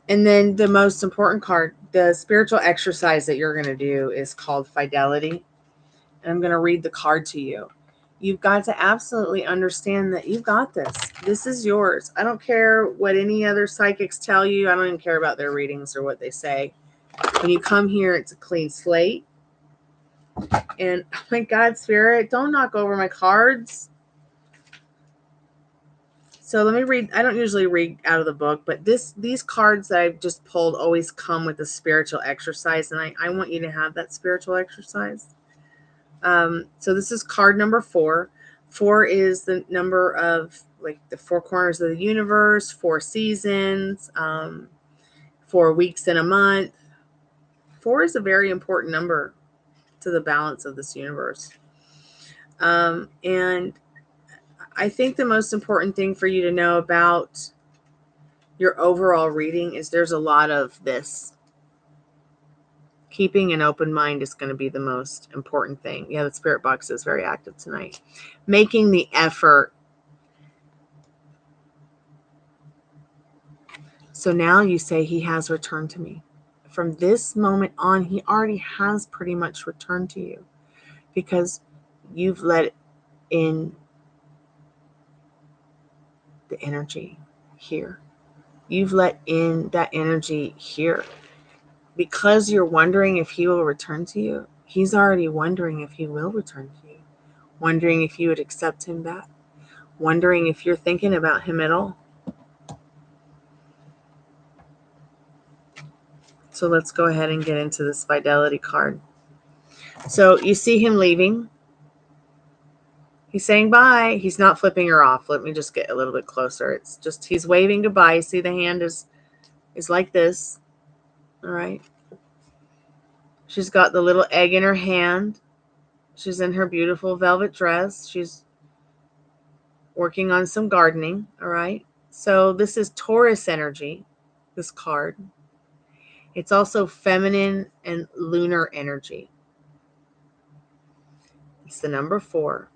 And then the most important card, the spiritual exercise that you're going to do, is called Fidelity. And I'm going to read the card to you. You've got to absolutely understand that you've got this. This is yours. I don't care what any other psychics tell you. I don't even care about their readings or what they say. When you come here, it's a clean slate. And oh my God, Spirit, don't knock over my cards. So let me read. I don't usually read out of the book, but these cards that I've just pulled always come with a spiritual exercise, and I want you to have that spiritual exercise. So this is card number 4. 4 is the number of, like, the 4 corners of the universe, 4 seasons, 4 weeks in a month. 4 is a very important number to the balance of this universe. And I think the most important thing for you to know about your overall reading is there's a lot of this. Keeping an open mind is going to be the most important thing. Yeah, the spirit box is very active tonight. Making the effort. So now you say he has returned to me. From this moment on, he already has pretty much returned to you because you've let in the energy here. You've let in that energy here. Because you're wondering if he will return to you, he's already wondering if he will return to you. Wondering if you would accept him back. Wondering if you're thinking about him at all. So let's go ahead and get into this fidelity card. So you see him leaving. He's saying bye. He's not flipping her off. Let me just get a little bit closer. It's just he's waving goodbye. See, the hand is like this. All right. She's got the little egg in her hand. She's in her beautiful velvet dress. She's working on some gardening. All right. So this is Taurus energy, this card. It's also feminine and lunar energy. It's the number 4.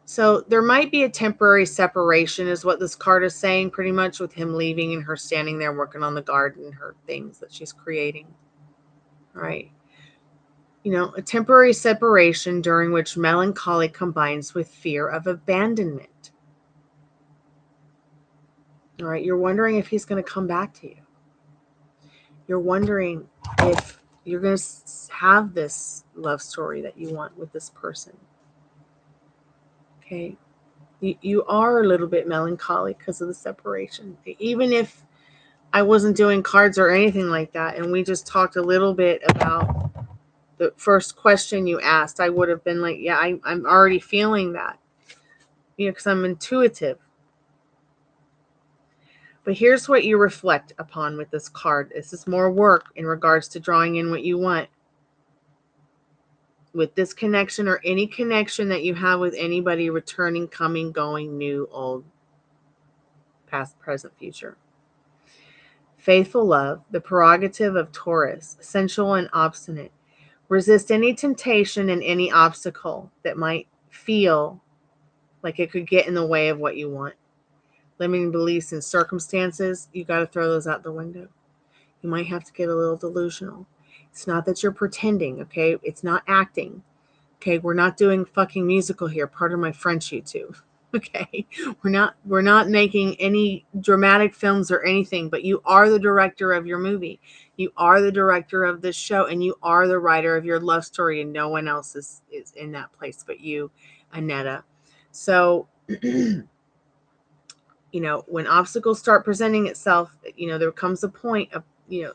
So there might be a temporary separation is what this card is saying, pretty much, with him leaving and her standing there working on the garden, her things that she's creating. All right. You know, a temporary separation during which melancholy combines with fear of abandonment. All right. You're wondering if he's going to come back to you. You're wondering if you're going to have this love story that you want with this person. Okay. You are a little bit melancholic because of the separation. Even if I wasn't doing cards or anything like that, and we just talked a little bit about the first question you asked, I would have been like, yeah, I'm already feeling that. You know, because I'm intuitive. But here's what you reflect upon with this card. This is more work in regards to drawing in what you want. With this connection or any connection that you have with anybody, returning, coming, going, new, old, past, present, future. Faithful love, the prerogative of Taurus, sensual and obstinate. Resist any temptation and any obstacle that might feel like it could get in the way of what you want. Limiting beliefs and circumstances, you got to throw those out the window. You might have to get a little delusional. It's not that you're pretending, okay? It's not acting. Okay, we're not doing fucking musical here. Pardon my French, YouTube. Okay, we're not making any dramatic films or anything, but you are the director of your movie. You are the director of this show, and you are the writer of your love story, and no one else is in that place but you, Annetta. So, you know, when obstacles start presenting itself, you know, there comes a point of, you know,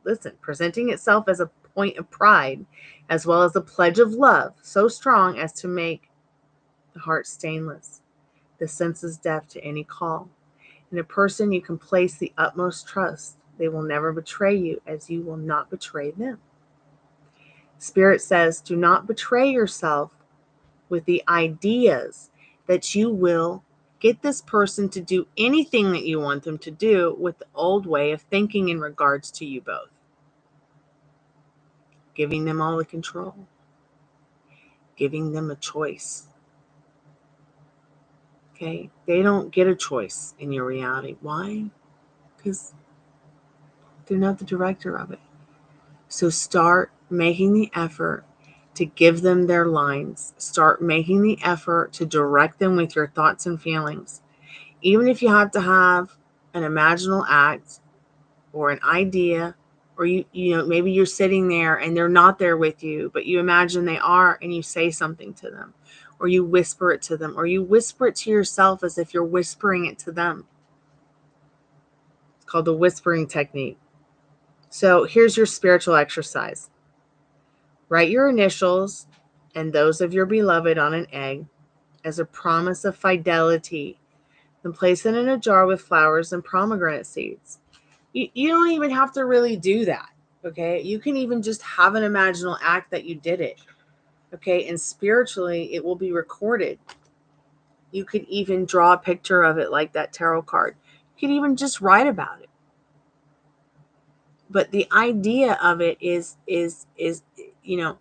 listen, presenting itself as a point of pride, as well as a pledge of love, so strong as to make the heart stainless, the senses deaf to any call. In a person you can place the utmost trust. They will never betray you, as you will not betray them. Spirit says, do not betray yourself with the ideas that you will get this person to do anything that you want them to do with the old way of thinking in regards to you both. Giving them all the control. Giving them a choice. Okay? They don't get a choice in your reality. Why? Because they're not the director of it. So start making the effort to give them their lines. Start making the effort to direct them with your thoughts and feelings. Even if you have to have an imaginal act or an idea, or you know, maybe you're sitting there and they're not there with you, but you imagine they are, and you say something to them, or you whisper it to them, or you whisper it to yourself as if you're whispering it to them. It's called the whispering technique. So here's your spiritual exercise. Write your initials and those of your beloved on an egg as a promise of fidelity. Then place it in a jar with flowers and pomegranate seeds. You don't even have to really do that, okay? You can even just have an imaginal act that you did it, okay? And spiritually, it will be recorded. You could even draw a picture of it like that tarot card. You could even just write about it. But the idea of it is, you know,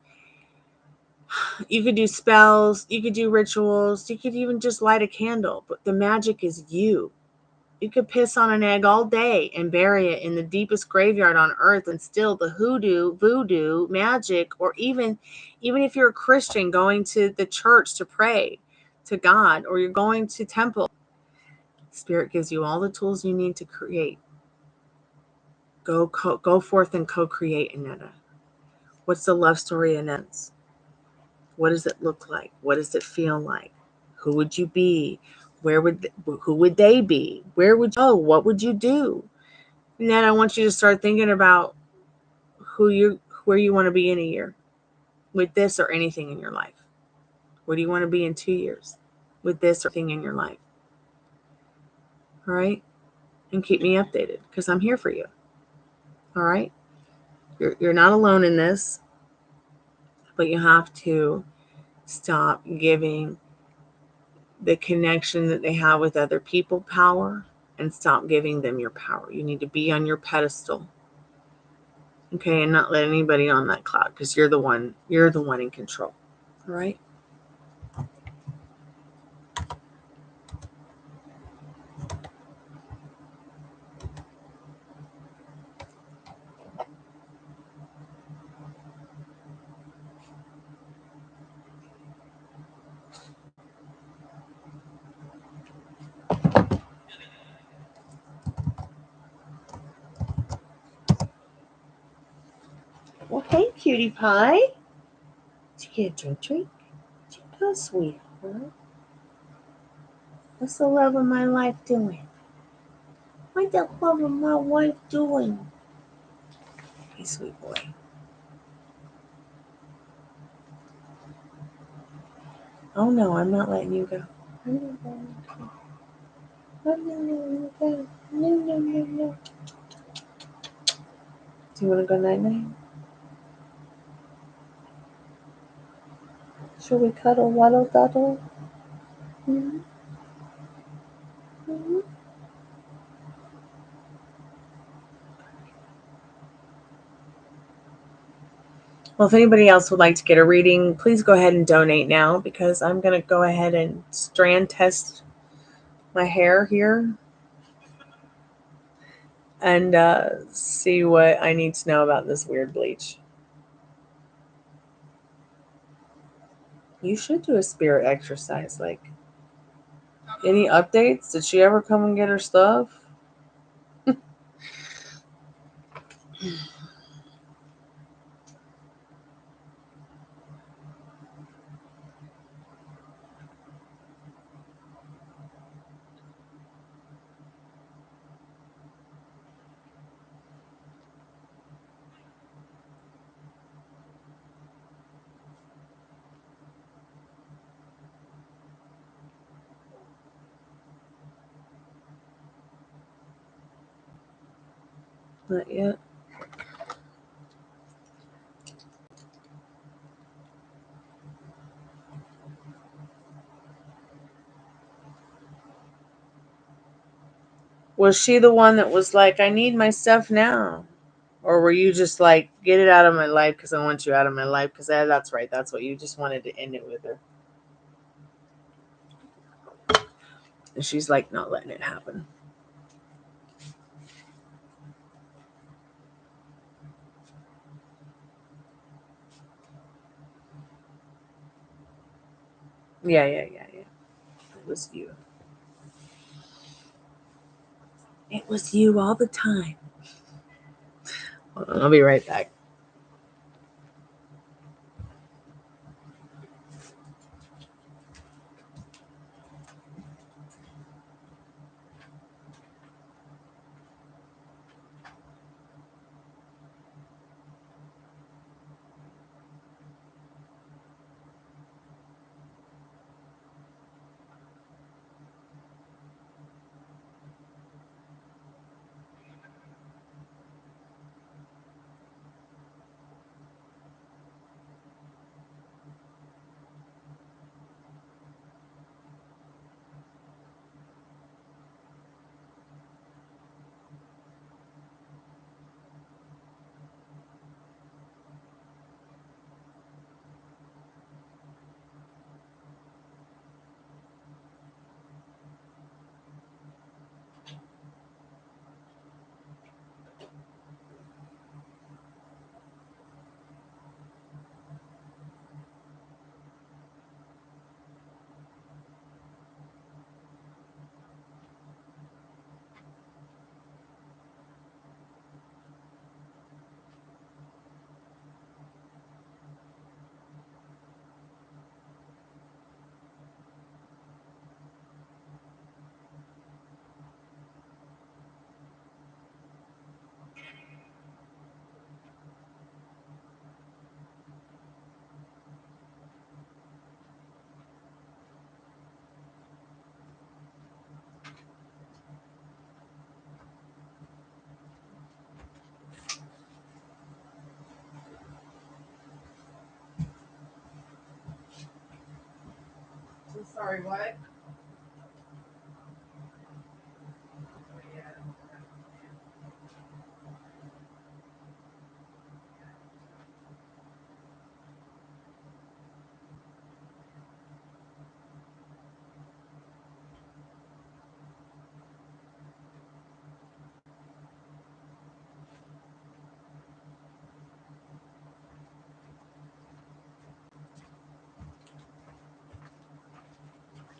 you could do spells, you could do rituals, you could even just light a candle, but the magic is you. You could piss on an egg all day and bury it in the deepest graveyard on earth, and still the hoodoo, voodoo, magic, or even if you're a Christian going to the church to pray to God, or you're going to temple, Spirit gives you all the tools you need to create. Go forth and co-create, Annetta. What's the love story, Annette? What does it look like? What does it feel like? Who would you be? Who would they be? Where would you go? What would you do? And then I want you to start thinking about where you want to be in a year with this or anything in your life. Where do you want to be in 2 years with this or anything in your life? All right? And keep me updated because I'm here for you. All right? You're not alone in this, but you have to stop giving the connection that they have with other people power and stop giving them your power. You need to be on your pedestal. Okay, and not let anybody on that cloud because you're the one in control. All right? Well, hey, cutie pie. Did you get a drink? Did you go, sweetheart? What's the love of my life doing? What's the love of my wife doing? Hey, sweet boy. Oh no, I'm not letting you go. I'm not letting you go. I'm not letting you go. No, no, no, no. Do you want to go night-night? Should we cuddle, waddle, daddle? Mm-hmm. Mm-hmm. Well, if anybody else would like to get a reading, please go ahead and donate now because I'm going to go ahead and strand test my hair here and see what I need to know about this weird bleach. You should do a spirit exercise. Like, any updates? Did she ever come and get her stuff? Not yet. Was she the one that was like, I need my stuff now? Or were you just like, get it out of my life because I want you out of my life? Because that's right. That's what you just wanted to end it with her. And she's like, not letting it happen. Yeah. It was you. It was you all the time. Hold on, I'll be right back. Sorry, what?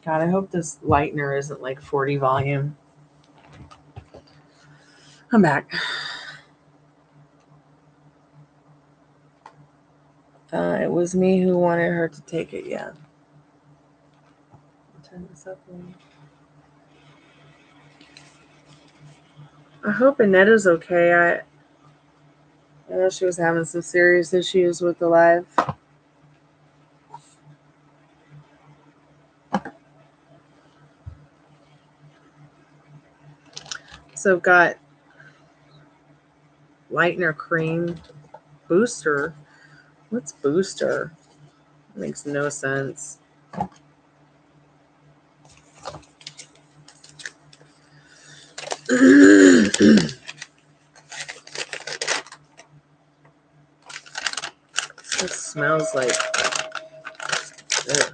God, I hope this lightener isn't like 40 volume. I'm back. It was me who wanted her to take it, yeah. I'll turn this up. I hope Anetta's okay. I know she was having some serious issues with the live. So I've got lightener cream booster. What's booster? Makes no sense. This smells like. Ugh.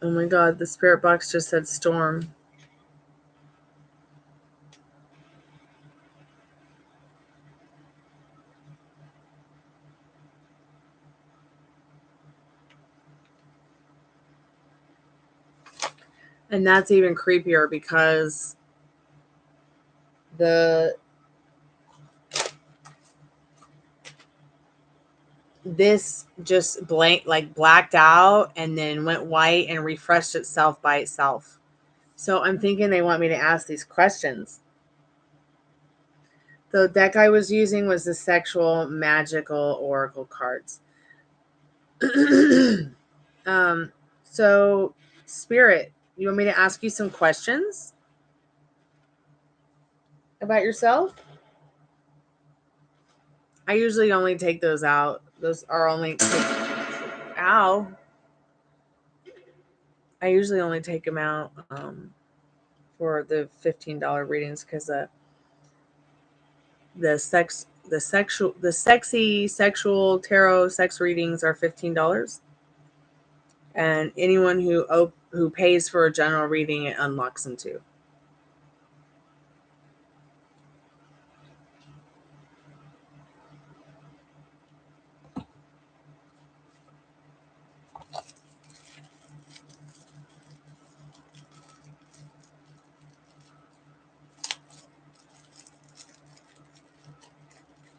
Oh my god, the spirit box just said storm. And that's even creepier because this just blacked out and then went white and refreshed itself by itself. So I'm thinking they want me to ask these questions. The deck I was using was the sexual magical oracle cards. So Spirit, you want me to ask you some questions about yourself? I usually only take those out. Those are only ow. I usually only take them out for the $15 readings because the sexy sexual tarot sex readings are $15, and anyone who pays for a general reading, it unlocks them too.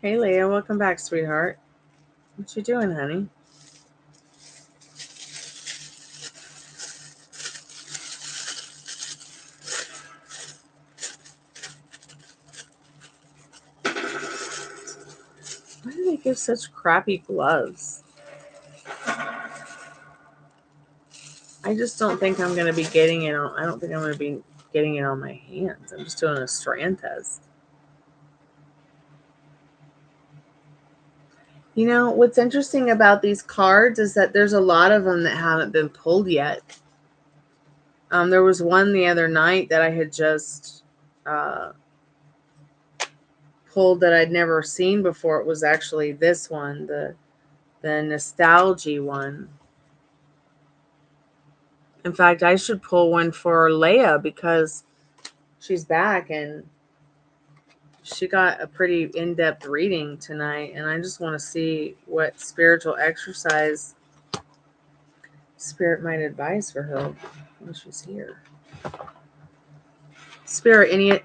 Hey Leah, welcome back, sweetheart. What you doing, honey? Why do they give such crappy gloves? I just don't think I'm going to be getting it on. I don't think I'm going to be getting it on my hands. I'm just doing a strand test. You know, what's interesting about these cards is that there's a lot of them that haven't been pulled yet. There was one the other night that I had just pulled that I'd never seen before. It was actually this one, the nostalgia one. In fact, I should pull one for Leia because she's back and she got a pretty in-depth reading tonight, and I just want to see what spiritual exercise Spirit might advise for her when she's here. Spirit, any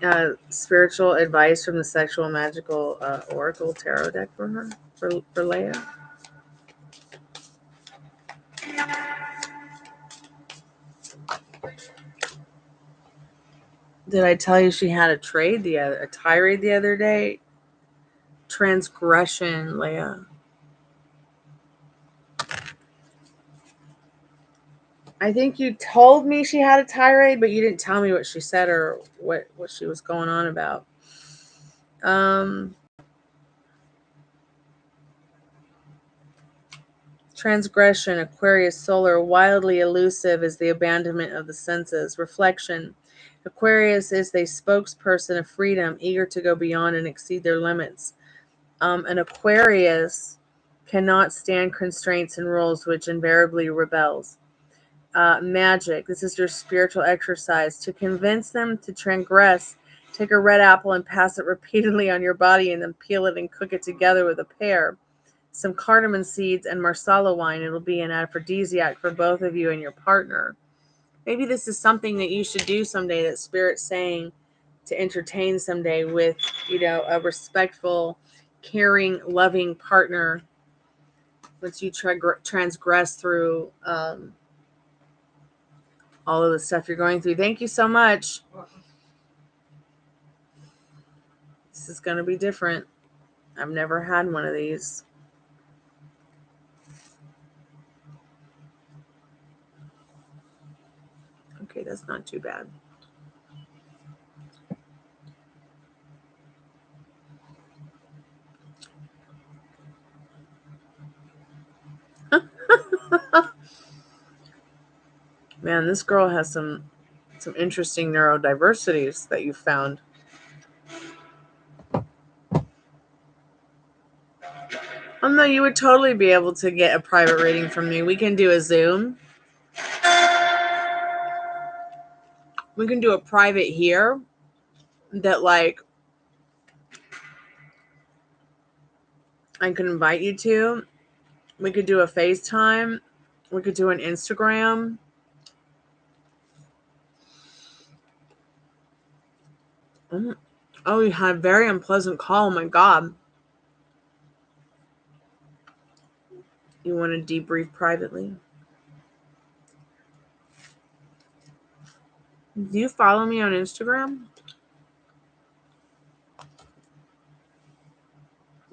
spiritual advice from the sexual magical oracle tarot deck for her, for Leia? Did I tell you she had a tirade the other day? Transgression, Leia. I think you told me she had a tirade, but you didn't tell me what she said or what she was going on about. Transgression, Aquarius, solar, wildly elusive is the abandonment of the senses. Reflection, Aquarius is the spokesperson of freedom, eager to go beyond and exceed their limits. An Aquarius cannot stand constraints and rules, which invariably rebels. Magic, this is your spiritual exercise. To convince them to transgress, take a red apple and pass it repeatedly on your body and then peel it and cook it together with a pear, some cardamom seeds, and marsala wine. It'll be an aphrodisiac for both of you and your partner. Maybe this is something that you should do someday, that Spirit's saying to entertain someday with, a respectful, caring, loving partner once you transgress through all of the stuff you're going through. Thank you so much. This is going to be different. I've never had one of these. Okay, that's not too bad. Man, this girl has some interesting neurodiversities that you found. No, you would totally be able to get a private reading from me. We can do a Zoom. We can do a private here that, like, I can invite you to. We could do a FaceTime. We could do an Instagram. Oh, you had a very unpleasant call. Oh my God. You want to debrief privately? Do you follow me on Instagram?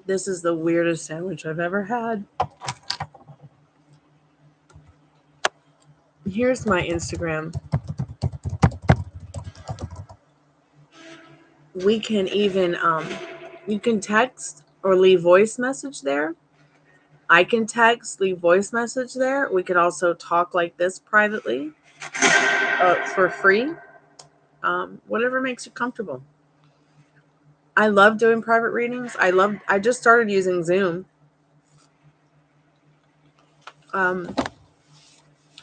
This is the weirdest sandwich I've ever had. Here's my Instagram. We can even, you can text or leave voice message there. I can text, leave voice message there. We could also talk like this privately for free. Whatever makes you comfortable. I love doing private readings. I just started using Zoom.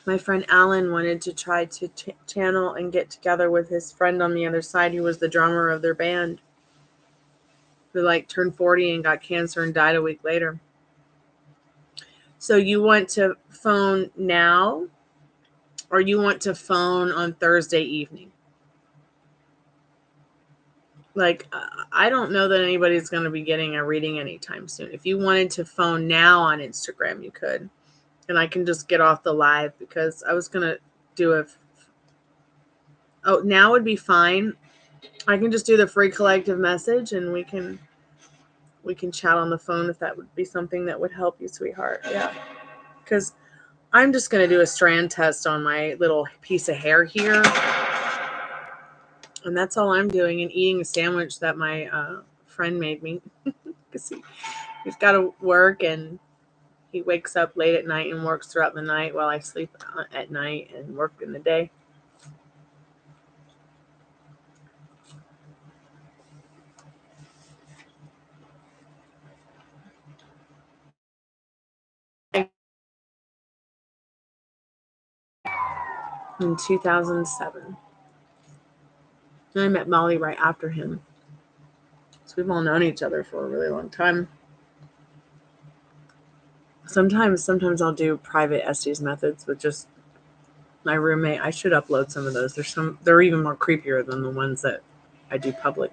My friend Alan wanted to try to channel and get together with his friend on the other side, who was the drummer of their band, who turned 40 and got cancer and died a week later. So you want to phone now, or you want to phone on Thursday evening? I don't know that anybody's going to be getting a reading anytime soon. If you wanted to phone now on Instagram, you could. And I can just get off the live because I was going to do now would be fine. I can just do the free collective message and we can chat on the phone if that would be something that would help you, sweetheart. Yeah. Because I'm just going to do a strand test on my little piece of hair here. And that's all I'm doing, and eating a sandwich that my friend made me. Because he's got to work, and he wakes up late at night and works throughout the night while I sleep at night and work in the day. In 2007. And I met Molly right after him. So we've all known each other for a really long time. Sometimes I'll do private Estes methods with just my roommate. I should upload some of those. They're even more creepier than the ones that I do public.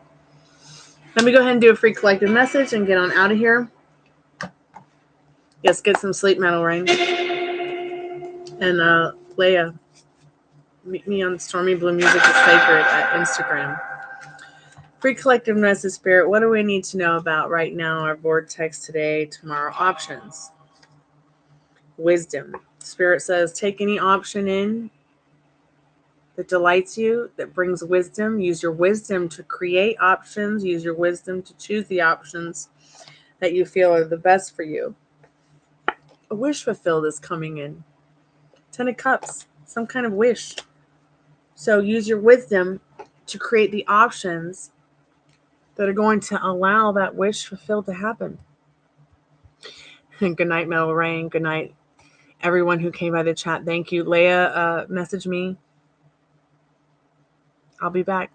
Let me go ahead and do a free collective message and get on out of here. Yes, get some sleep, Metal Rain. And Leia, meet me on Stormy Blue Music is Sacred at Instagram. Free collective message, Spirit. What do we need to know about right now? Our vortex today, tomorrow, options. Wisdom. Spirit says, take any option in that delights you, that brings wisdom. Use your wisdom to create options. Use your wisdom to choose the options that you feel are the best for you. A wish fulfilled is coming in. 10 of Cups, some kind of wish. So use your wisdom to create the options that are going to allow that wish fulfilled to happen. And good night, Metal Rain. Good night, everyone who came by the chat. Thank you. Leia, message me. I'll be back.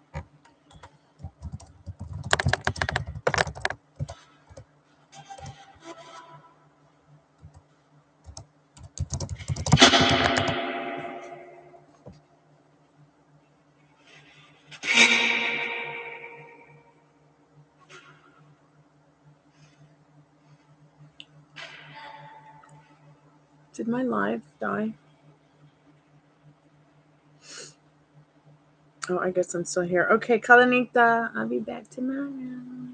Did my live die? Oh, I guess I'm still here. Okay, Kalanita, I'll be back tomorrow.